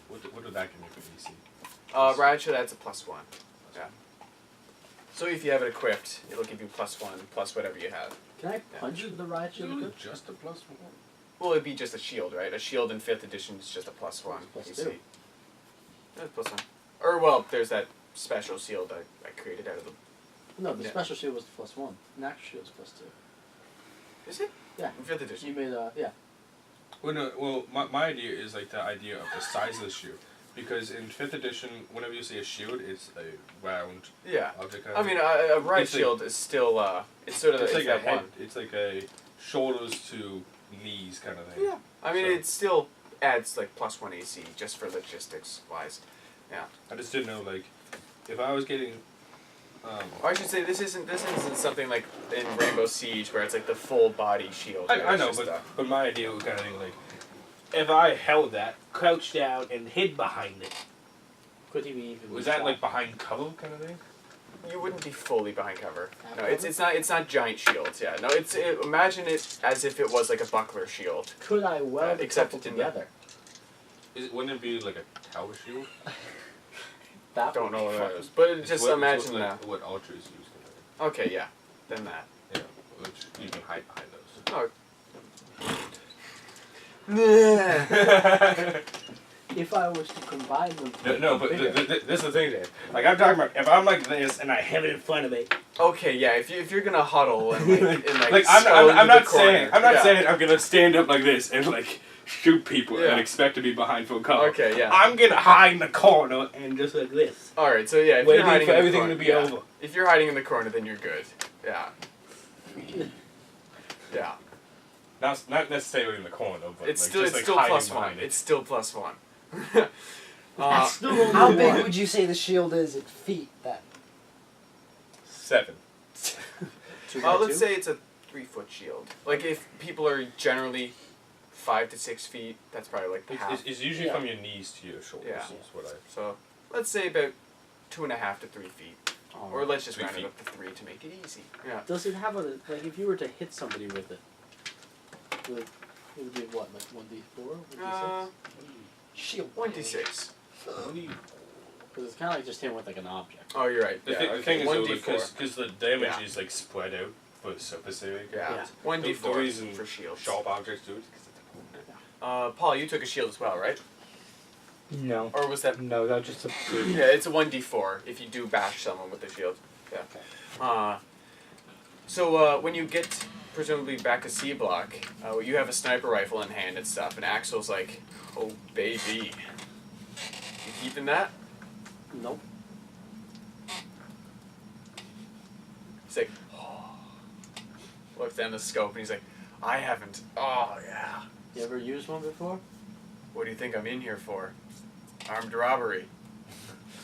S5: What would that give me for DC?
S1: Riot shield adds a +1. Yeah. So if you have it equipped, it'll give you +1 plus whatever you have.
S4: Can I punch the riot shield?
S5: Is
S4: Good?
S5: it just a +1?
S1: Well, it'd be just a shield, right? A shield in 5th edition is just a +1.
S4: Plus
S1: AC.
S4: 2.
S1: Yeah, +1. Or, well, there's that special shield I created out of the...
S4: No, the
S1: Yeah.
S4: special shield was the +1. An actual shield was +2.
S1: Is it?
S4: Yeah.
S1: In 5th edition.
S4: You made yeah.
S5: Well, no. Well, my idea is like the idea of the size of the shield, because in 5th edition, whenever you see a shield, it's a round
S1: Yeah.
S5: object. Kind
S1: I
S5: of
S1: mean,
S5: thing.
S1: a riot
S5: It's like-
S1: shield is still, it's sort of
S5: it's
S1: it's
S5: like a
S1: that
S5: head.
S1: one.
S5: It's like a shoulders to knees kind of thing.
S1: Yeah. I mean,
S5: So-
S1: it still adds, like, +1 AC, just for logistics-wise.
S5: I just didn't know like if I was getting.
S1: Or I should say, this isn't something like in Rainbow Siege, where it's like the full body shield. right?
S5: I
S1: It's
S5: know,
S1: just,
S5: but my idea was kind of thing like if I held that, crouched down, and hid behind it,
S4: Could he be even?
S5: was that like behind cover kind of thing?
S1: you wouldn't be fully behind cover.
S4: Half
S1: No,
S4: cover?
S1: it's not giant shields. Yeah, no, imagine it as if it was like a buckler shield.
S4: Could I weld the
S1: except
S4: couple
S1: in the-
S4: together?
S5: Wouldn't it be like a tower shield?
S4: That
S1: Don't
S4: would
S1: know
S4: be
S1: what that
S4: fucking-
S1: is, but
S5: It's
S1: just
S5: what- it's
S1: imagine
S5: what,
S1: that.
S5: like, what ultras use.
S1: Okay, yeah, then that.
S5: Yeah, which you can hide behind those.
S1: Oh.
S4: If I was to combine them.
S5: No, but
S4: bigger.
S5: this is the thing, Dave. Like I'm talking about, if I'm like this and I have it in front of me,
S1: Okay, yeah. If you're gonna huddle and like
S5: like
S1: skull into
S5: I'm
S1: the
S5: not
S1: corner,
S5: saying
S1: yeah.
S5: I'm gonna stand up like this and like shoot people
S1: Yeah.
S5: and expect to be behind full cover.
S1: Okay, yeah.
S5: I'm gonna hide in the corner and just like this,
S1: All right, so yeah, if you're
S5: waiting
S1: hiding
S5: for
S1: in the
S5: everything
S1: corner,
S5: to be
S1: yeah.
S5: over.
S1: If you're hiding in the corner, then you're good. Yeah. Yeah.
S5: Not necessarily in the corner, but
S1: It's
S5: like,
S1: still
S5: just,
S1: it's
S5: like,
S1: still
S5: hiding
S1: +1.
S5: behind it.
S1: It's still +1.
S4: That's still only
S7: How
S4: one.
S7: big would you say the shield is in feet then?
S5: 7.
S4: 2 by
S1: let's
S4: 2?
S1: say it's a 3-foot shield. Like if people are generally 5 to 6 feet. That's probably like half.
S5: It's usually
S4: Yeah.
S5: from your knees to your shoulders.
S1: Yeah.
S5: Is what I.
S1: So let's say about 2.5 to 3 feet, or let's just
S5: 3
S1: round it
S5: feet.
S1: up to 3 to make it easy. Yeah.
S4: Does it have a like if you were to hit somebody with it? Would it would be what like 1d4? 1d6?
S7: Shield.
S1: 1d6.
S4: Because it's kind of like just hitting with like an object.
S1: Oh, you're right.
S5: The,
S1: Yeah,
S5: the thing is,
S1: 1d4.
S5: because the damage
S1: Yeah.
S5: is like spread out for the surface area.
S1: Yeah.
S4: Yeah.
S1: 1d4
S5: The reason
S1: for shields.
S5: Sharp objects do it because
S1: Paul, you took a shield as well, right?
S6: No.
S1: Or was that?
S6: No, that was just a.
S1: Yeah, it's a 1d4 if you do bash someone with the shield. Yeah. So when you get presumably back to C block, you have a sniper rifle in hand and stuff, and Axel's like, "Oh baby, you keeping that?"
S4: Nope.
S1: He's like, oh. Looks down the scope and he's like, "I haven't. Oh yeah.
S4: You ever used one before?
S1: What do you think I'm in here for? Armed robbery."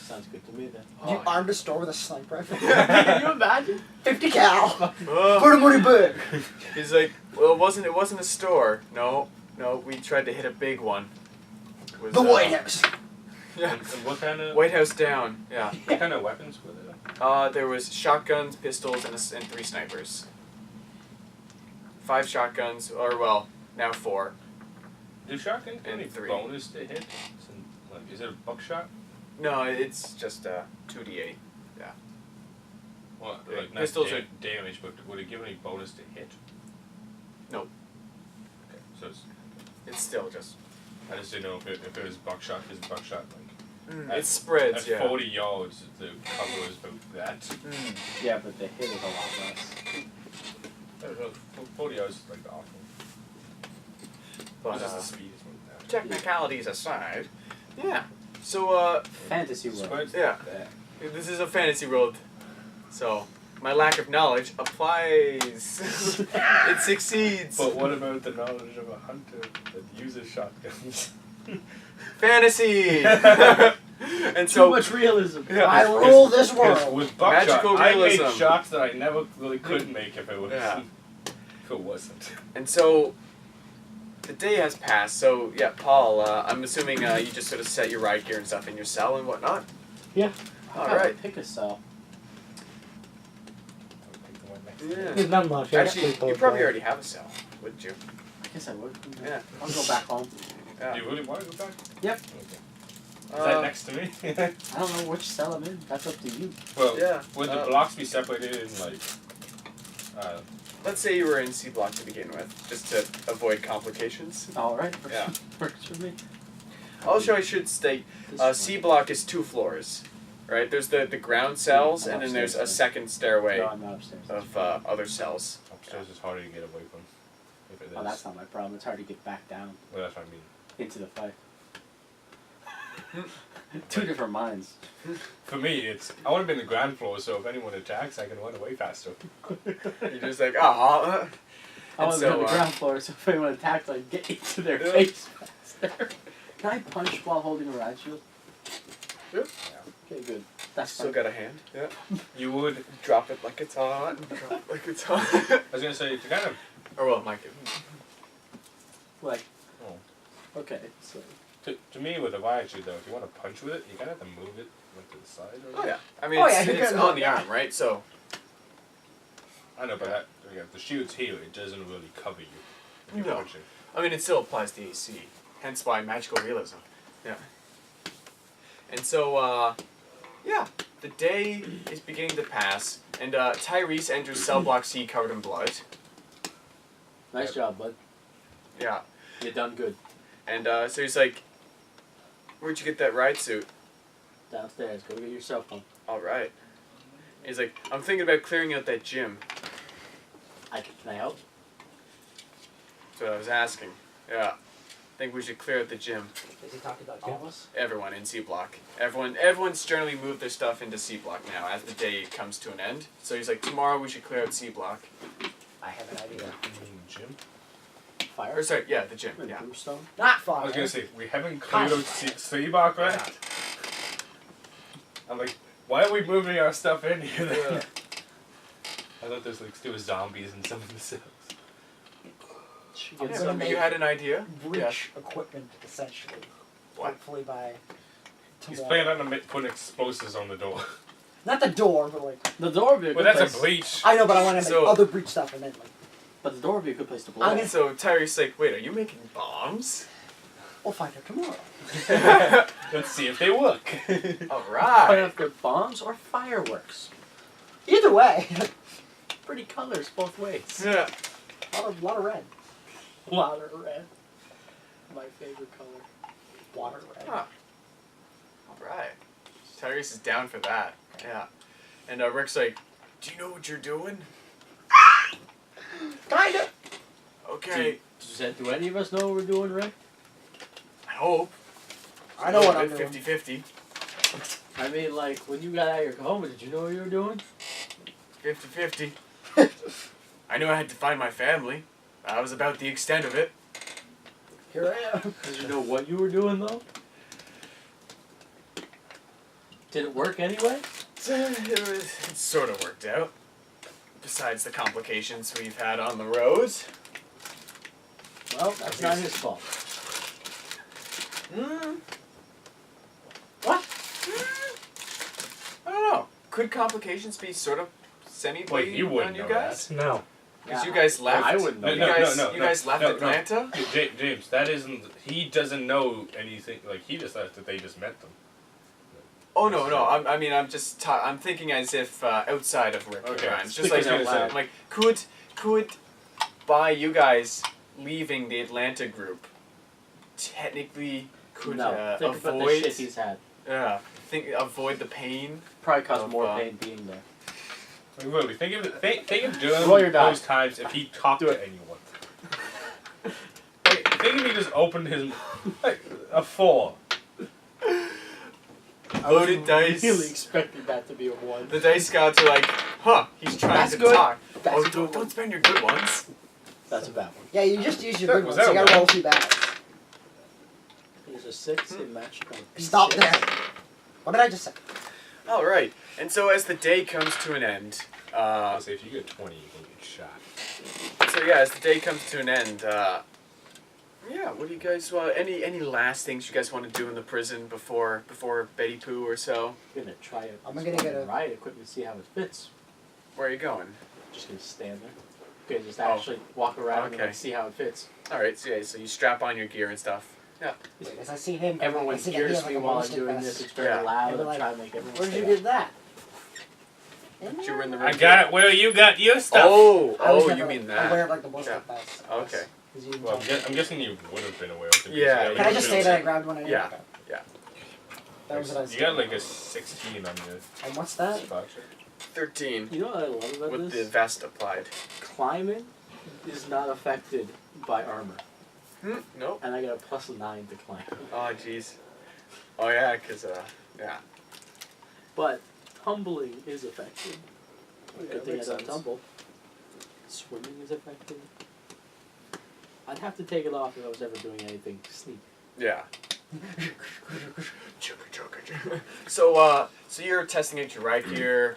S4: Sounds good to me then.
S7: You armed a store with a sniper rifle.
S4: Can you imagine?
S7: 50 cal.
S1: Oh.
S7: Put the money back.
S1: He's like, "Well, it wasn't a store. No, we tried to hit a big one. It was,
S7: The White House.
S1: Yeah.
S5: and what kind of
S1: White House down. Yeah.
S5: what kind of weapons were there?
S1: There was shotguns, pistols, and 3 snipers. 5 shotguns, or well, now 4.
S5: Do shotguns get
S1: And
S5: any
S1: 3.
S5: bonus to hit? Like, is it a buckshot?
S1: No, it's just 2d8.
S5: Well,
S1: Yeah,
S5: like not
S1: pistols are-
S5: damage, but would it give any bonus to hit?
S1: Nope.
S5: Okay, so
S1: It's still just.
S5: I just didn't know if it was buckshot, because buckshot like
S1: It spreads,
S5: at
S1: yeah.
S5: 40 yards the cover is about that.
S1: Mm.
S4: Yeah, but the hit is a lot less.
S5: I don't know, 40 yards is like awful.
S1: But
S5: It's just the speed is what that.
S1: technicalities aside, yeah. So
S4: Fantasy world.
S5: Spreads
S1: yeah.
S5: there.
S1: This is a fantasy world, so my lack of knowledge applies. It succeeds.
S5: But what about the knowledge of a hunter that uses shotguns?
S1: Fantasy. And
S4: Too
S1: so
S4: much realism.
S1: Yeah.
S7: I rule this
S5: Because
S7: world.
S5: with buckshot,
S1: Magical
S5: I made
S1: realism.
S5: shots that I never really could make if it was
S1: Yeah.
S5: if it wasn't.
S1: And so, the day has passed. So yeah, Paul, I'm assuming you just sort of set your ride gear and stuff in your cell and whatnot.
S6: Yeah.
S1: All right.
S4: Pick a cell.
S1: Yeah.
S6: There's not much.
S1: Actually, you probably already have a cell, wouldn't you?
S4: I guess I would.
S1: Yeah.
S4: I'll go back home.
S5: Do you really want to go back?
S4: Yep.
S5: Okay. Is that
S1: Uh,
S5: next to me?
S4: I don't know which cell I'm in. That's up to you.
S5: Well,
S1: Yeah.
S5: would the blocks be separated in like?
S1: Let's say you were in C block to begin with, just to avoid complications.
S4: All right.
S1: Yeah.
S4: Works for me.
S1: Also, I should state,
S4: This
S1: C block is 2 floors, right? There's the ground cells, and then there's a second stairway
S4: No, I'm not upstairs.
S1: of other cells.
S5: Upstairs is harder to get away from. If it is.
S4: Oh, that's not my problem. It's hard to get back down
S5: Well, that's what I mean.
S4: into the fight. Two different minds.
S5: For me, it's I want to be in the ground floor, so if anyone attacks, I can run away faster.
S1: You're just like, ah.
S4: I want to be on the
S1: so,
S4: ground floor, so if anyone attacks, I can get into their
S1: Yeah.
S4: face faster. Can I punch while holding a ride shield?
S1: Yep.
S4: Okay, good. That's
S1: Still
S4: fine.
S1: got a hand. Yeah.
S5: You would.
S1: Drop it like it's hot. Drop it like it's hot.
S5: I was gonna say to kind of.
S1: Or well, Mike.
S4: Like,
S5: Oh.
S4: okay, so
S5: To me, with a riot shield though, if you want to punch with it, you kind of have to move it like, to the side. Or
S1: Oh yeah. I mean,
S7: Oh,
S1: it's,
S7: yeah, you
S1: it's
S7: can-
S1: on the arm, right? So.
S5: I know, but that, yeah, the shield's here. It doesn't really cover you. If you're
S1: No.
S5: punching.
S1: I mean, it still applies to AC. Hence why magical realism. Yeah. And so, yeah, the day is beginning to pass, and Tyrese enters cell block C covered in blood.
S4: nice
S5: Yep.
S4: job, bud.
S1: Yeah.
S4: You done good.
S1: And so he's like, "Where'd you get that ride suit?"
S4: Downstairs. Go get your cell phone.
S1: All right. He's like, "I'm thinking about clearing out that gym."
S4: Can I help?
S1: That's what I was asking. Yeah. I think we should clear out the gym.
S6: Is he talking about
S4: All of us?
S1: Everyone in C block. Everyone's generally moved their stuff into C block now as the day comes to an end. So he's like, tomorrow we should clear out C block.
S6: I have an idea.
S5: Jim.
S4: Fire?
S1: Or sorry, yeah, the gym.
S4: And
S1: Yeah.
S4: brimstone?
S7: Not
S5: I
S7: fire.
S5: was gonna say we haven't cleared out Seabach, right? I'm like, why are we moving our stuff in here? Then?
S1: Yeah.
S5: I thought there was zombies in some of the cells.
S4: She
S7: I'm
S4: gets
S7: gonna
S4: some.
S7: make
S1: you had an idea?
S7: breach equipment, essentially.
S1: What?
S7: Hopefully by
S5: He's
S7: tomorrow.
S5: planning on putting explosives on the door.
S7: Not the door, but like.
S4: The door would be a
S5: Well,
S4: good
S5: that's
S4: place.
S5: a bleach.
S7: I know, but I want to make
S1: So-
S7: other breach stuff and then like.
S4: But the door would be a good place to blow.
S7: I'm gonna-
S1: So Tyree's like, wait, are you making bombs?
S7: We'll find out tomorrow.
S5: Let's see if they work.
S1: All
S4: But
S1: right.
S4: if they're bombs or fireworks.
S7: Either way,
S4: Pretty colors both ways.
S1: Yeah.
S7: lot of red.
S4: Water red. My favorite color.
S7: Water red.
S1: Huh. All right. Tyrese is down for that. Yeah. And Rick's like, do you know what you're doing?
S7: Kinda.
S1: Okay.
S4: Do any of us know what we're doing, Rick?
S1: I hope.
S7: I know what I'm doing.
S1: 50-50.
S4: I mean, like, when you got out of your coma, did you know what you were doing?
S1: 50-50. I knew I had to find my family. That was about the extent of it.
S7: Here I am.
S4: Did you know what you were doing, though? Did it work anyway?
S1: It sort of worked out. Besides the complications we've had on the road.
S4: Well, that's not his fault.
S7: What?
S1: I don't know. Could complications be sort of semi-blatant
S5: you wouldn't
S1: on you
S5: know
S1: guys?
S6: No.
S1: Because you guys left.
S4: I wouldn't know.
S1: You
S5: No,
S1: guys,
S5: no,
S1: you
S5: no,
S1: guys left
S5: no, no.
S1: Atlanta.
S5: James, that isn't. He doesn't know anything. Like he just thought that they just met them.
S1: Oh no, no. I mean, I'm just. I'm thinking as if outside of Rick and
S5: Okay.
S1: Ryan. Just like
S4: Speaking out loud.
S1: like could by you guys leaving the Atlanta group, technically could
S4: No, think about the
S1: avoid.
S4: shit he's had.
S1: Yeah. Avoid the pain.
S4: Probably caused
S1: Of,
S4: more pain being there.
S5: Like, really, think of doing
S4: Roll your dice.
S5: those times if he talked to anyone. Like, think if he just opened his like a 4.
S1: Loaded dice.
S4: Really expecting that to be a 1.
S1: The dice gods are like, huh? He's trying
S4: That's
S1: to
S4: good.
S1: talk.
S4: That's
S1: Oh,
S4: a good
S1: don't
S4: one.
S1: spend your good ones.
S4: That's a bad one.
S7: Yeah, you just use your
S5: That-
S7: good
S5: was
S7: ones. You
S5: that a
S7: gotta
S5: one?
S7: roll 2 bads.
S4: There's a 6, it matched by
S7: Stop
S4: D6.
S7: there. What did I just say?
S1: All right. And so as the day comes to an end,
S5: I say if you get 20, you can get shot.
S1: so yeah, as the day comes to an end, yeah. What do you guys want? Any last things you guys want to do in the prison before Betty Poo or so?
S4: I'm gonna try it.
S7: I'm gonna get a-
S4: riot equipment, see how it fits.
S1: Where are you going?
S4: Just gonna stand there. Gonna just
S1: Oh.
S4: actually walk around and
S1: Okay.
S4: like, see how it fits.
S1: All right. So yeah, so you strap on your gear and stuff.
S7: Wait, as I see him.
S4: Everyone
S7: I see that he
S4: hears
S7: has,
S4: me
S7: like, a
S4: while I'm
S7: ballistic
S4: doing
S7: vest.
S4: this. It's very
S1: Yeah.
S4: loud.
S7: Maybe
S4: I'm
S7: like,
S4: trying to make everyone
S7: Where did you
S4: stay
S7: get that?
S1: But you were in the room.
S5: I got it where you got your stuff.
S1: Oh,
S7: I was
S1: oh,
S7: never,
S1: you mean
S7: aware
S1: that?
S7: of like the ballistic vest.
S1: Okay.
S7: 'Cause you didn't
S5: Well,
S7: tell me.
S5: I'm guessing you would have been aware of it. because
S1: Yeah.
S5: you
S7: Can I just say
S5: would've
S7: that I
S5: said-
S7: grabbed one?
S1: Yeah.
S7: Okay.
S1: Yeah.
S7: That was what I was
S5: You got
S7: doing.
S5: like a 16 on your
S7: And what's that?
S5: spot check.
S1: 13
S4: You know what I love about
S1: with the
S4: this?
S1: vest applied.
S4: Climbing is not affected by armor.
S1: Nope.
S4: And I got a +9 to climb.
S1: Oh, jeez. Oh yeah, 'cause yeah.
S4: But tumbling is affected.
S1: Yeah,
S4: Good thing I
S1: makes
S4: don't
S1: sense.
S4: tumble. Swimming is affected. I'd have to take it off if I was ever doing anything sneaky.
S1: Yeah. So so you're testing out your right gear.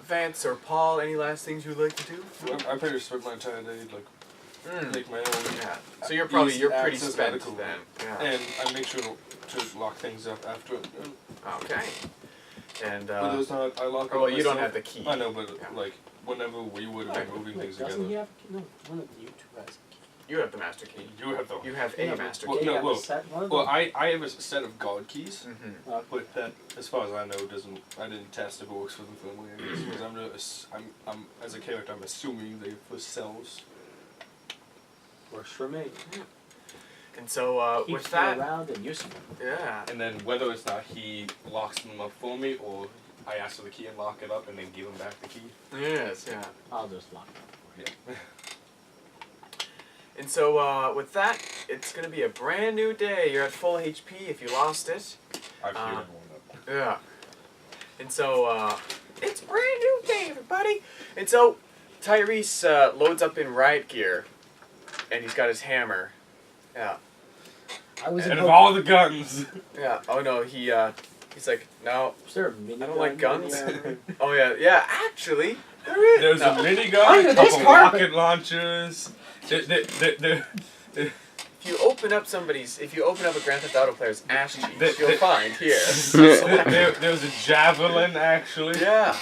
S1: Vance or Paul, any last things you'd like to do?
S5: I pretty spent my entire day make my own.
S1: Yeah. So you're pretty
S5: access
S1: spent
S5: medical
S1: then. Yeah.
S5: And I make sure to lock things up after it.
S1: Okay. And
S5: But there's not, I lock
S1: oh, well,
S5: up
S1: you don't
S5: myself.
S1: have the key.
S5: I know, but
S1: Yeah.
S5: like whenever we would have been moving
S4: Wait,
S5: things
S4: doesn't
S5: together,
S4: he have no? One of you two has.
S1: You have the master key.
S5: you have the.
S1: You have
S4: Yeah,
S1: a
S4: but-
S1: master
S5: Well,
S1: key.
S4: You
S5: no,
S4: have a
S5: well-
S4: set one of
S5: Well,
S4: them?
S5: I have a set of god keys,
S1: Mm-hmm.
S5: but that, as far as I know, doesn't. I didn't test if it works for the family. I guess because I'm as a character, I'm assuming they for selves.
S4: Works for me.
S1: And so
S4: Keeps
S1: with
S4: me
S1: that,
S4: around and useful.
S1: yeah.
S5: And then whether it's not he locks them up for me, or I ask for the key and lock it up, and then give him back the key.
S1: Yes, yeah.
S4: I'll just lock it up for you.
S5: Yeah.
S1: And so with that, it's gonna be a brand new day. You're at full HP if you lost it.
S5: I've healed one up.
S1: Yeah. And so, it's a brand new day, everybody. And so, Tyrese loads up in riot gear, and he's got his hammer. Yeah.
S7: I was
S5: And
S7: in
S5: of
S7: hope-
S5: all the guns,
S1: Yeah. Oh no, he's like, no.
S4: Is there a mini?
S1: I don't like guns.
S4: Yeah.
S1: Oh yeah, yeah. Actually, there is.
S5: there's
S1: No.
S5: a minigun,
S7: Under
S5: a
S7: this
S5: couple
S7: carpet.
S5: rocket launchers,
S1: If you open up a Grand Theft Auto player's ass cheeks,
S5: The-
S1: you'll
S5: the-
S1: find here.
S5: there was a javelin actually.
S1: Yeah,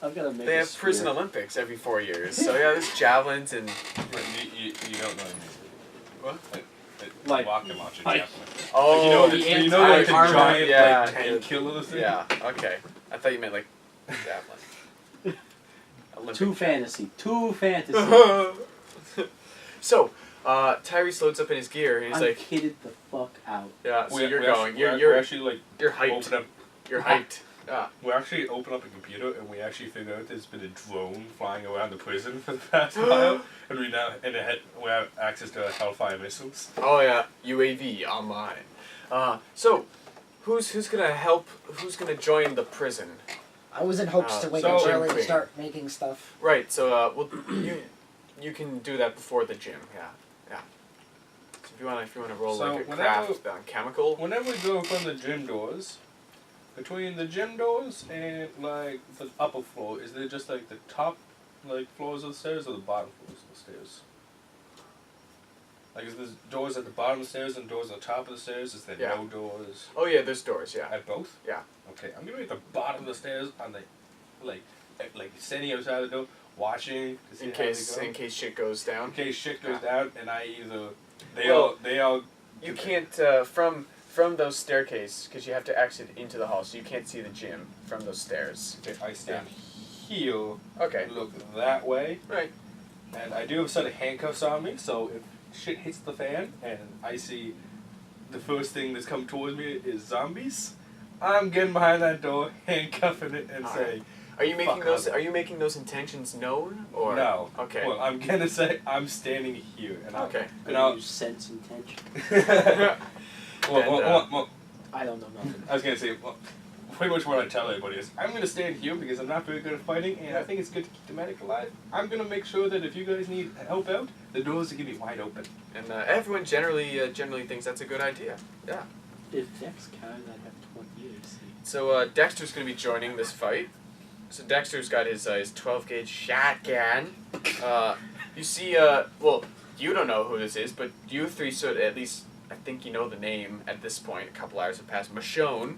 S4: I've got to make
S1: they
S4: a
S1: have prison
S4: spear.
S1: Olympics every 4 years. So yeah, there's javelins and
S5: You don't know
S1: what?
S4: Like-
S5: rocket launcher
S4: like-
S5: javelin.
S1: Oh,
S5: Like,
S4: the
S5: you know like the
S1: armor,
S5: giant
S1: yeah,
S5: like 10-killer thing.
S1: yeah. Okay, I thought you meant like javelin. Olympic
S4: Too fantasy. Too fantasy.
S1: So, Tyrese loads up in his gear and he's
S4: I'm
S1: like,
S4: kitted the fuck out.
S1: yeah. So you're
S5: We're
S1: going.
S5: actually-
S1: You're
S5: we're
S1: you're
S5: actually like
S1: you're hyped.
S5: open up.
S1: You're hyped. Yeah.
S5: We actually open up a computer and we actually figure out there's been a drone flying around the prison for the past while, and we have access to Hellfire missiles.
S1: Oh yeah. UAV online. So, who's gonna help? Who's gonna join the prison?
S7: I was in hopes to wake
S5: so-
S7: up early
S1: Queen.
S7: to start making stuff.
S1: Right. So, well, you can do that before the gym. Yeah. Yeah. So if you wanna roll
S5: So
S1: like a
S5: whenever-
S1: craft chemical.
S5: Whenever we go from the gym doors, between the gym doors and like the upper floor, is there just like the top like floors of the stairs or the bottom floors of the stairs? Like is there doors at the bottom of the stairs and doors at the top of the stairs? Is there
S1: Yeah.
S5: no doors
S1: Oh yeah, there's doors. Yeah.
S5: at both?
S1: Yeah.
S5: Okay, I'm gonna be at the bottom of the stairs on the like standing outside the door, watching to see
S1: In
S5: how they
S1: case
S5: go.
S1: shit goes down.
S5: In case shit goes
S1: Yeah.
S5: down and I either
S1: Well,
S5: they all
S1: You can't from those staircase because you have to exit into the hall, so you can't see the gym from those stairs.
S5: I stand here,
S1: Okay.
S5: look that way,
S1: Right.
S5: and I do have a set of handcuffs on me, so if shit hits the fan and I see the first thing that's come towards me is zombies, I'm getting behind that door, handcuffing it, and say,
S1: Are you making
S5: Fuck
S1: those?
S5: off.
S1: Are you making those intentions known or
S5: no.
S1: Okay.
S5: Well, I'm gonna say I'm standing here, and I'll,
S1: Okay.
S5: and I'll.
S4: You sense intention.
S5: well,
S4: I don't know nothing.
S5: I was gonna say, well, pretty much what I tell everybody is, I'm gonna stand here because I'm not very good at fighting, and I think it's good to keep the medic alive. I'm gonna make sure that if you guys need help out, the doors are gonna be wide open.
S1: And everyone generally thinks that's a good idea. Yeah.
S4: If Dex counted, I'd have 20 years.
S1: So Dexter's gonna be joining this fight. So Dexter's got his 12 gauge shotgun. You see, well, you don't know who this is, but you three should at least, I think you know the name at this point. A couple hours have passed. Michonne,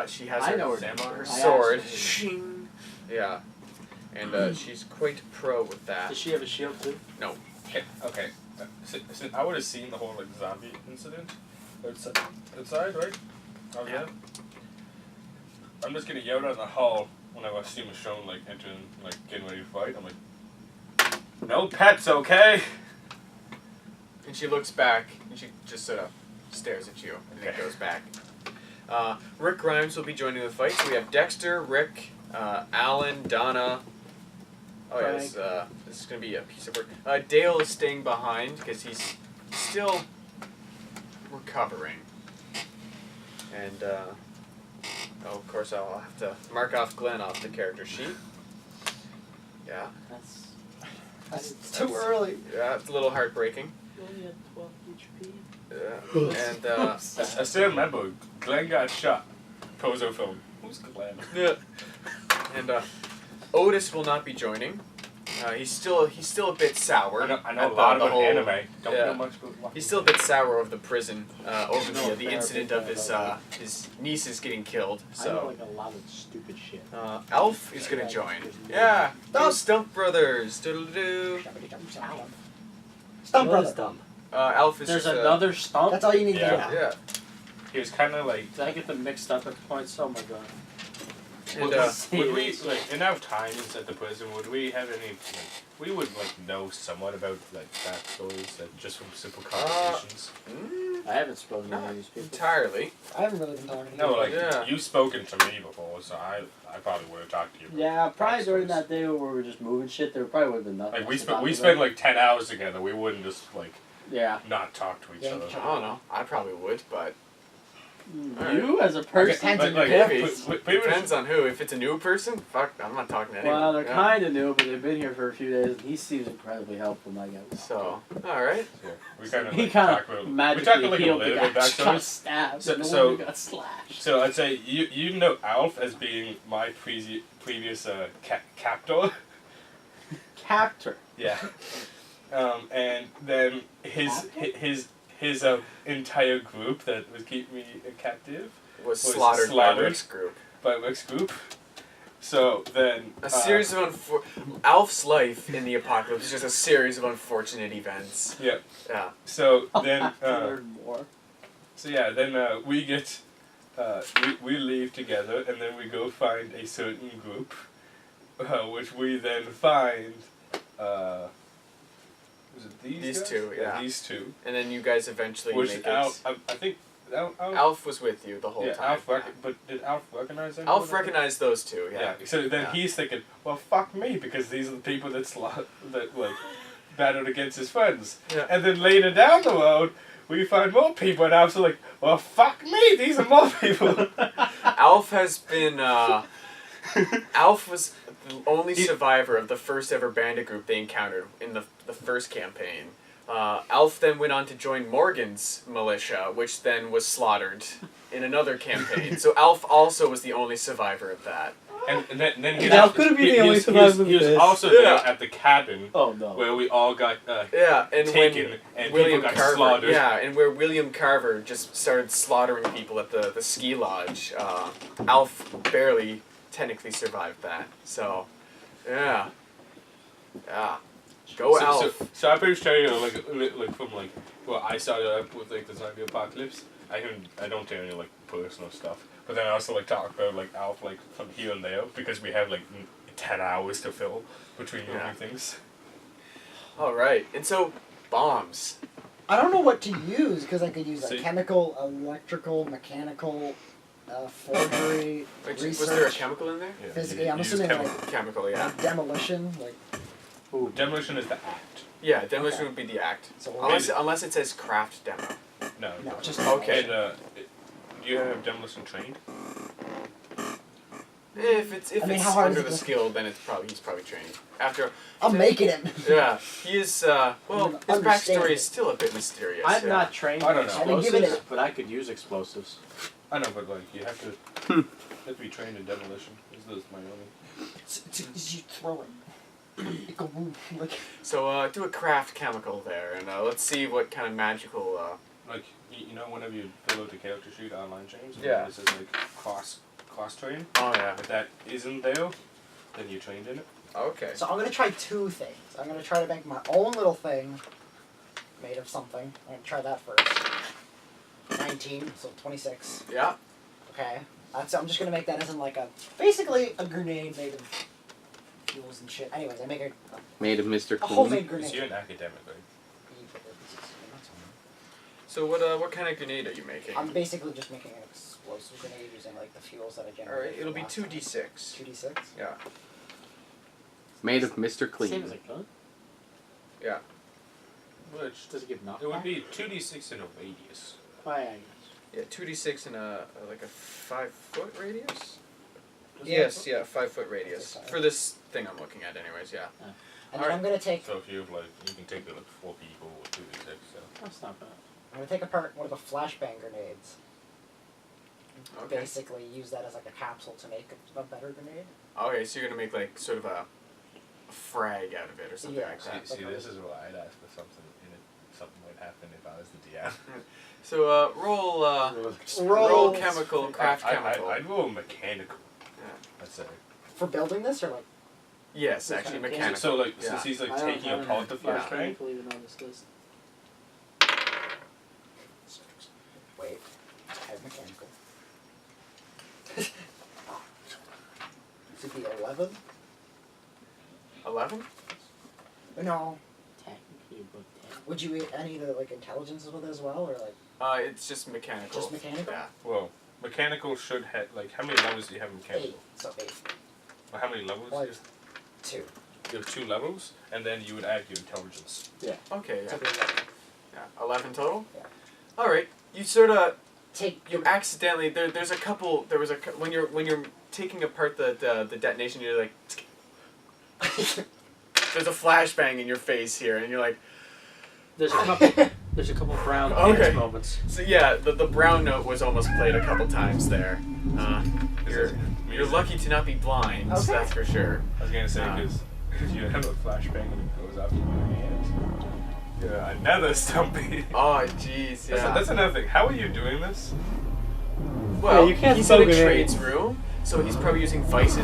S1: she has
S4: I
S1: her,
S4: know her name.
S1: her
S4: I
S1: sword.
S4: actually-
S1: Shing. Yeah. And she's quite pro with that.
S4: Does she have a shield too?
S5: Okay. So I would have seen the whole like zombie incident outside, right? Oh yeah. I'm just gonna yell down the hall whenever I see Michonne like entering, like getting ready to fight. I'm like, no pets, okay?
S1: And she looks back, and she just sort of stares at you, and then
S5: Okay.
S1: goes back. Rick Grimes will be joining the fight. So we have Dexter, Rick, Alan, Donna. Oh yeah, this is going to be a piece of work. Dale is staying behind because he's still recovering. And, of course, I'll have to mark off Glenn off the character sheet. Yeah,
S4: That's
S7: Too early.
S1: yeah, it's a little heartbreaking.
S4: only at 12 HP.
S1: Yeah. And,
S5: I still remember Glenn got shot. Pozo film. Who's Glenn?
S1: yeah. And Otis will not be joining. He's still a bit sour.
S5: I know
S1: at
S5: a lot
S1: the
S5: about
S1: whole-
S5: anime. Don't
S1: yeah.
S5: know much about
S1: He's still a bit sour over the prison, over
S4: No,
S1: the
S4: fair,
S1: incident
S4: fair,
S1: of his nieces getting killed.
S4: I know
S1: So
S4: like a lot of stupid shit.
S1: Alf is gonna join. Yeah, those Stump Brothers. Doodle-doo.
S7: Stump
S4: What is
S7: brother.
S4: dumb?
S1: Alf is
S4: There's
S1: just
S4: another stump?
S7: That's all you need
S5: Yeah.
S7: to know.
S1: Yeah.
S5: He was kind of like.
S4: Did I get them mixed up at points? Oh my god.
S1: And,
S5: Would we like in our times at the prison? Would we have any? Like, we would like know somewhat about like backstories, like just from simple conversations.
S4: I haven't spoken to any
S1: Not
S4: of these people.
S1: entirely.
S7: I haven't really been talking to
S5: No,
S7: you.
S5: like
S1: Yeah.
S5: you've spoken to me before, so I probably would have talked to you. About
S4: Yeah, probably during
S5: backstories.
S4: that day where we were just moving shit, there probably would have been nothing.
S5: Like we
S4: else to
S5: spent
S4: talk
S5: we
S4: about.
S5: spent like 10 hours together. We wouldn't just like
S4: Yeah.
S5: not talk to each
S7: Yeah,
S5: other.
S7: sure.
S1: I don't know. I probably would, but
S4: You as a person?
S7: Depends on
S5: Like,
S7: your
S5: like,
S7: character.
S1: depends on who. If it's a new person, fuck, I'm not talking to anyone.
S4: Well, they're
S1: Yeah.
S4: kind of new, but they've been here for a few days, and he seems incredibly helpful, my guy.
S1: So, all right.
S5: Yeah, we kind of
S4: He
S5: like,
S4: kind
S5: talk
S4: of
S5: about we
S4: magically
S5: talked like a
S4: healed the
S5: little
S4: guy.
S5: bit
S4: Got
S5: backstories.
S4: stabbed,
S5: So-
S4: and the
S5: so-
S4: woman got slashed.
S5: So I'd say you know Alf as being my previous captor.
S4: Captor.
S5: Yeah. And then his entire group that was keeping me captive
S1: Was slaughtered by Rick's group.
S5: by Rick's group. So then
S1: A series of Alf's life in the apocalypse is just a series of unfortunate events.
S5: Yeah.
S1: Yeah.
S5: So then
S4: Learn more.
S5: so yeah, then we get we leave together, and then we go find a certain group, which we then find. Was it these guys?
S1: Two, yeah.
S5: These two.
S1: And then you guys eventually
S5: Which
S1: make
S5: Alf,
S1: it.
S5: I think
S1: Alf was with you the whole
S5: yeah,
S1: time.
S5: but did Alf recognize them?
S1: Alf recognized those two, yeah.
S5: So then
S1: Yeah.
S5: he's thinking, well, fuck me, because these are the people that like battled against his friends.
S1: Yeah.
S5: And then later down the road, we find more people, and Alf's like, well, fuck me, these are more people.
S1: Alf has been, Alf was the only survivor of the first ever bandit group they encountered in the first campaign. Alf then went on to join Morgan's militia, which then was slaughtered in another campaign. So Alf also was the only survivor of that.
S5: And then he
S6: Alf couldn't be the only survivor of
S5: He was
S6: this.
S5: also
S1: Yeah.
S5: there at the cabin
S4: Oh no.
S5: where we all got
S1: Yeah, and
S5: taken,
S1: when
S5: and
S1: William
S5: people got
S1: Carver,
S5: slaughtered.
S1: yeah, and where William Carver just started slaughtering people at the ski lodge. Alf barely technically survived that. So, yeah, go Alf.
S5: So I'm pretty sure, you know, like from like, well, I started up with like the zombie apocalypse. I don't tell any like personal stuff, but then I also like talk about like Alf like from here and there because we have like 10 hours to fill between moving things.
S1: All right, and so bombs.
S7: I don't know what to use because I could use
S5: See?
S7: chemical, electrical, mechanical, forgery,
S1: Was there a
S7: research,
S1: chemical in there?
S7: physically.
S5: You
S7: I'm
S5: use
S7: assuming
S5: chemical.
S1: Chemical, yeah.
S7: demolition, like
S5: Ooh, demolition is the act.
S1: Yeah, demolition would be the act.
S7: so.
S1: Unless it says craft demo.
S5: No.
S7: No, just
S1: Okay.
S5: And do you have demolition trained?
S1: If it's
S7: I mean, how hard
S1: under
S7: is it
S1: the
S7: to-
S1: skill, then he's probably trained. After
S7: I'm making him.
S1: yeah, he is. Well,
S7: I'm
S1: his
S7: understanding
S1: backstory
S7: it.
S1: is still a bit mysterious.
S4: I'm
S1: yeah.
S4: not trained
S5: I
S4: in
S5: don't know.
S7: I've been given
S4: explosives,
S7: it.
S4: but I could use explosives.
S5: I know, but like you have to be trained in demolition. This is my only.
S7: You throw it. It go boom, like
S1: So do a craft chemical there, and let's see what kind of magical.
S5: Like you know, whenever you fill out the character sheet online, James, and
S1: Yeah.
S5: it says like cross train.
S1: Oh yeah.
S5: If that isn't there, then you're trained in it.
S1: Okay.
S7: so. I'm gonna try two things. I'm gonna try to make my own little thing made of something. I'm gonna try that first. 19, so 26.
S1: Yeah.
S7: Okay. I'm just gonna make that as in like basically a grenade made of fuels and shit. Anyways, I make a
S8: Made of Mr. Clean.
S7: homemade
S5: Because
S7: grenade.
S5: you're an academic, right?
S1: So what kind of grenade are you making?
S7: I'm basically just making an explosive grenade using like the fuels that I
S1: All
S7: generated.
S1: right, it'll be
S7: last time.
S1: 2d6.
S7: 2d6.
S1: Yeah.
S8: Made of Mr.
S4: Same
S8: Clean.
S4: as a gun.
S1: Yeah.
S5: Which
S4: Does it give knockback?
S5: it would be 2d6 in a radius.
S4: Why, I guess.
S1: Yeah, 2d6 in a 5-foot radius.
S5: Is
S1: Yes, yeah, 5-foot radius
S7: Okay.
S1: for this thing I'm looking at, anyways. Yeah.
S7: And then I'm gonna take
S5: So if you have like, you can take it like 4 people with 2d6. So.
S4: That's not bad.
S7: I'm gonna take apart one of the flashbang grenades.
S1: Okay.
S7: Basically, use that as like a capsule to make a better grenade.
S1: Okay, so you're gonna make like sort of a frag out of it or something
S7: Yeah.
S1: like that.
S5: See, this is why I'd ask for something in it. Something might happen if I was the DM.
S1: So roll chemical, craft chemical.
S5: I'd roll mechanical.
S1: Yeah.
S5: I'd say.
S7: For building this, or like
S1: Yes, actually
S7: Okay.
S1: mechanical.
S5: So like,
S1: yeah.
S5: since he's like
S4: I don't-
S5: taking
S4: I don't
S5: apart the
S4: have
S5: flashbang.
S4: mechanical even on this list.
S7: wait, I have mechanical. Should be 11.
S1: 11?
S7: No.
S4: Technically, but 10.
S7: Would you eat any of the like intelligences with it as well, or like
S1: It's just mechanical.
S7: just mechanical?
S1: Yeah.
S5: Well, mechanical should have like how many levels do you have in
S7: 8.
S5: mechanical?
S7: So 8.
S5: Or how many levels?
S7: Like-
S5: Is,
S7: 2.
S5: you have 2 levels, and then you would add your intelligence.
S1: Okay.
S7: So
S1: Yeah.
S7: it'd be 11.
S1: Yeah. 11 total.
S7: Yeah.
S1: All right. You sort of
S7: Take
S1: you accidentally there's a couple there was a when you're taking apart the detonation you're like there's a flashbang in your face here and you're like
S4: There's a couple brown
S1: Okay.
S4: pants moments.
S1: so yeah the brown note was almost played a couple times there. You're lucky to not be blind.
S7: Okay.
S1: That's for sure.
S5: I was gonna say You have a flashbang and it goes after your hand. Yeah, another Stumpy.
S1: Oh, jeez, yeah.
S5: That's another thing. How are you doing this?
S1: Well,
S6: Yeah, you can't
S1: he's in a
S6: smoke
S1: trades
S6: grenades.
S1: room, so he's probably using vices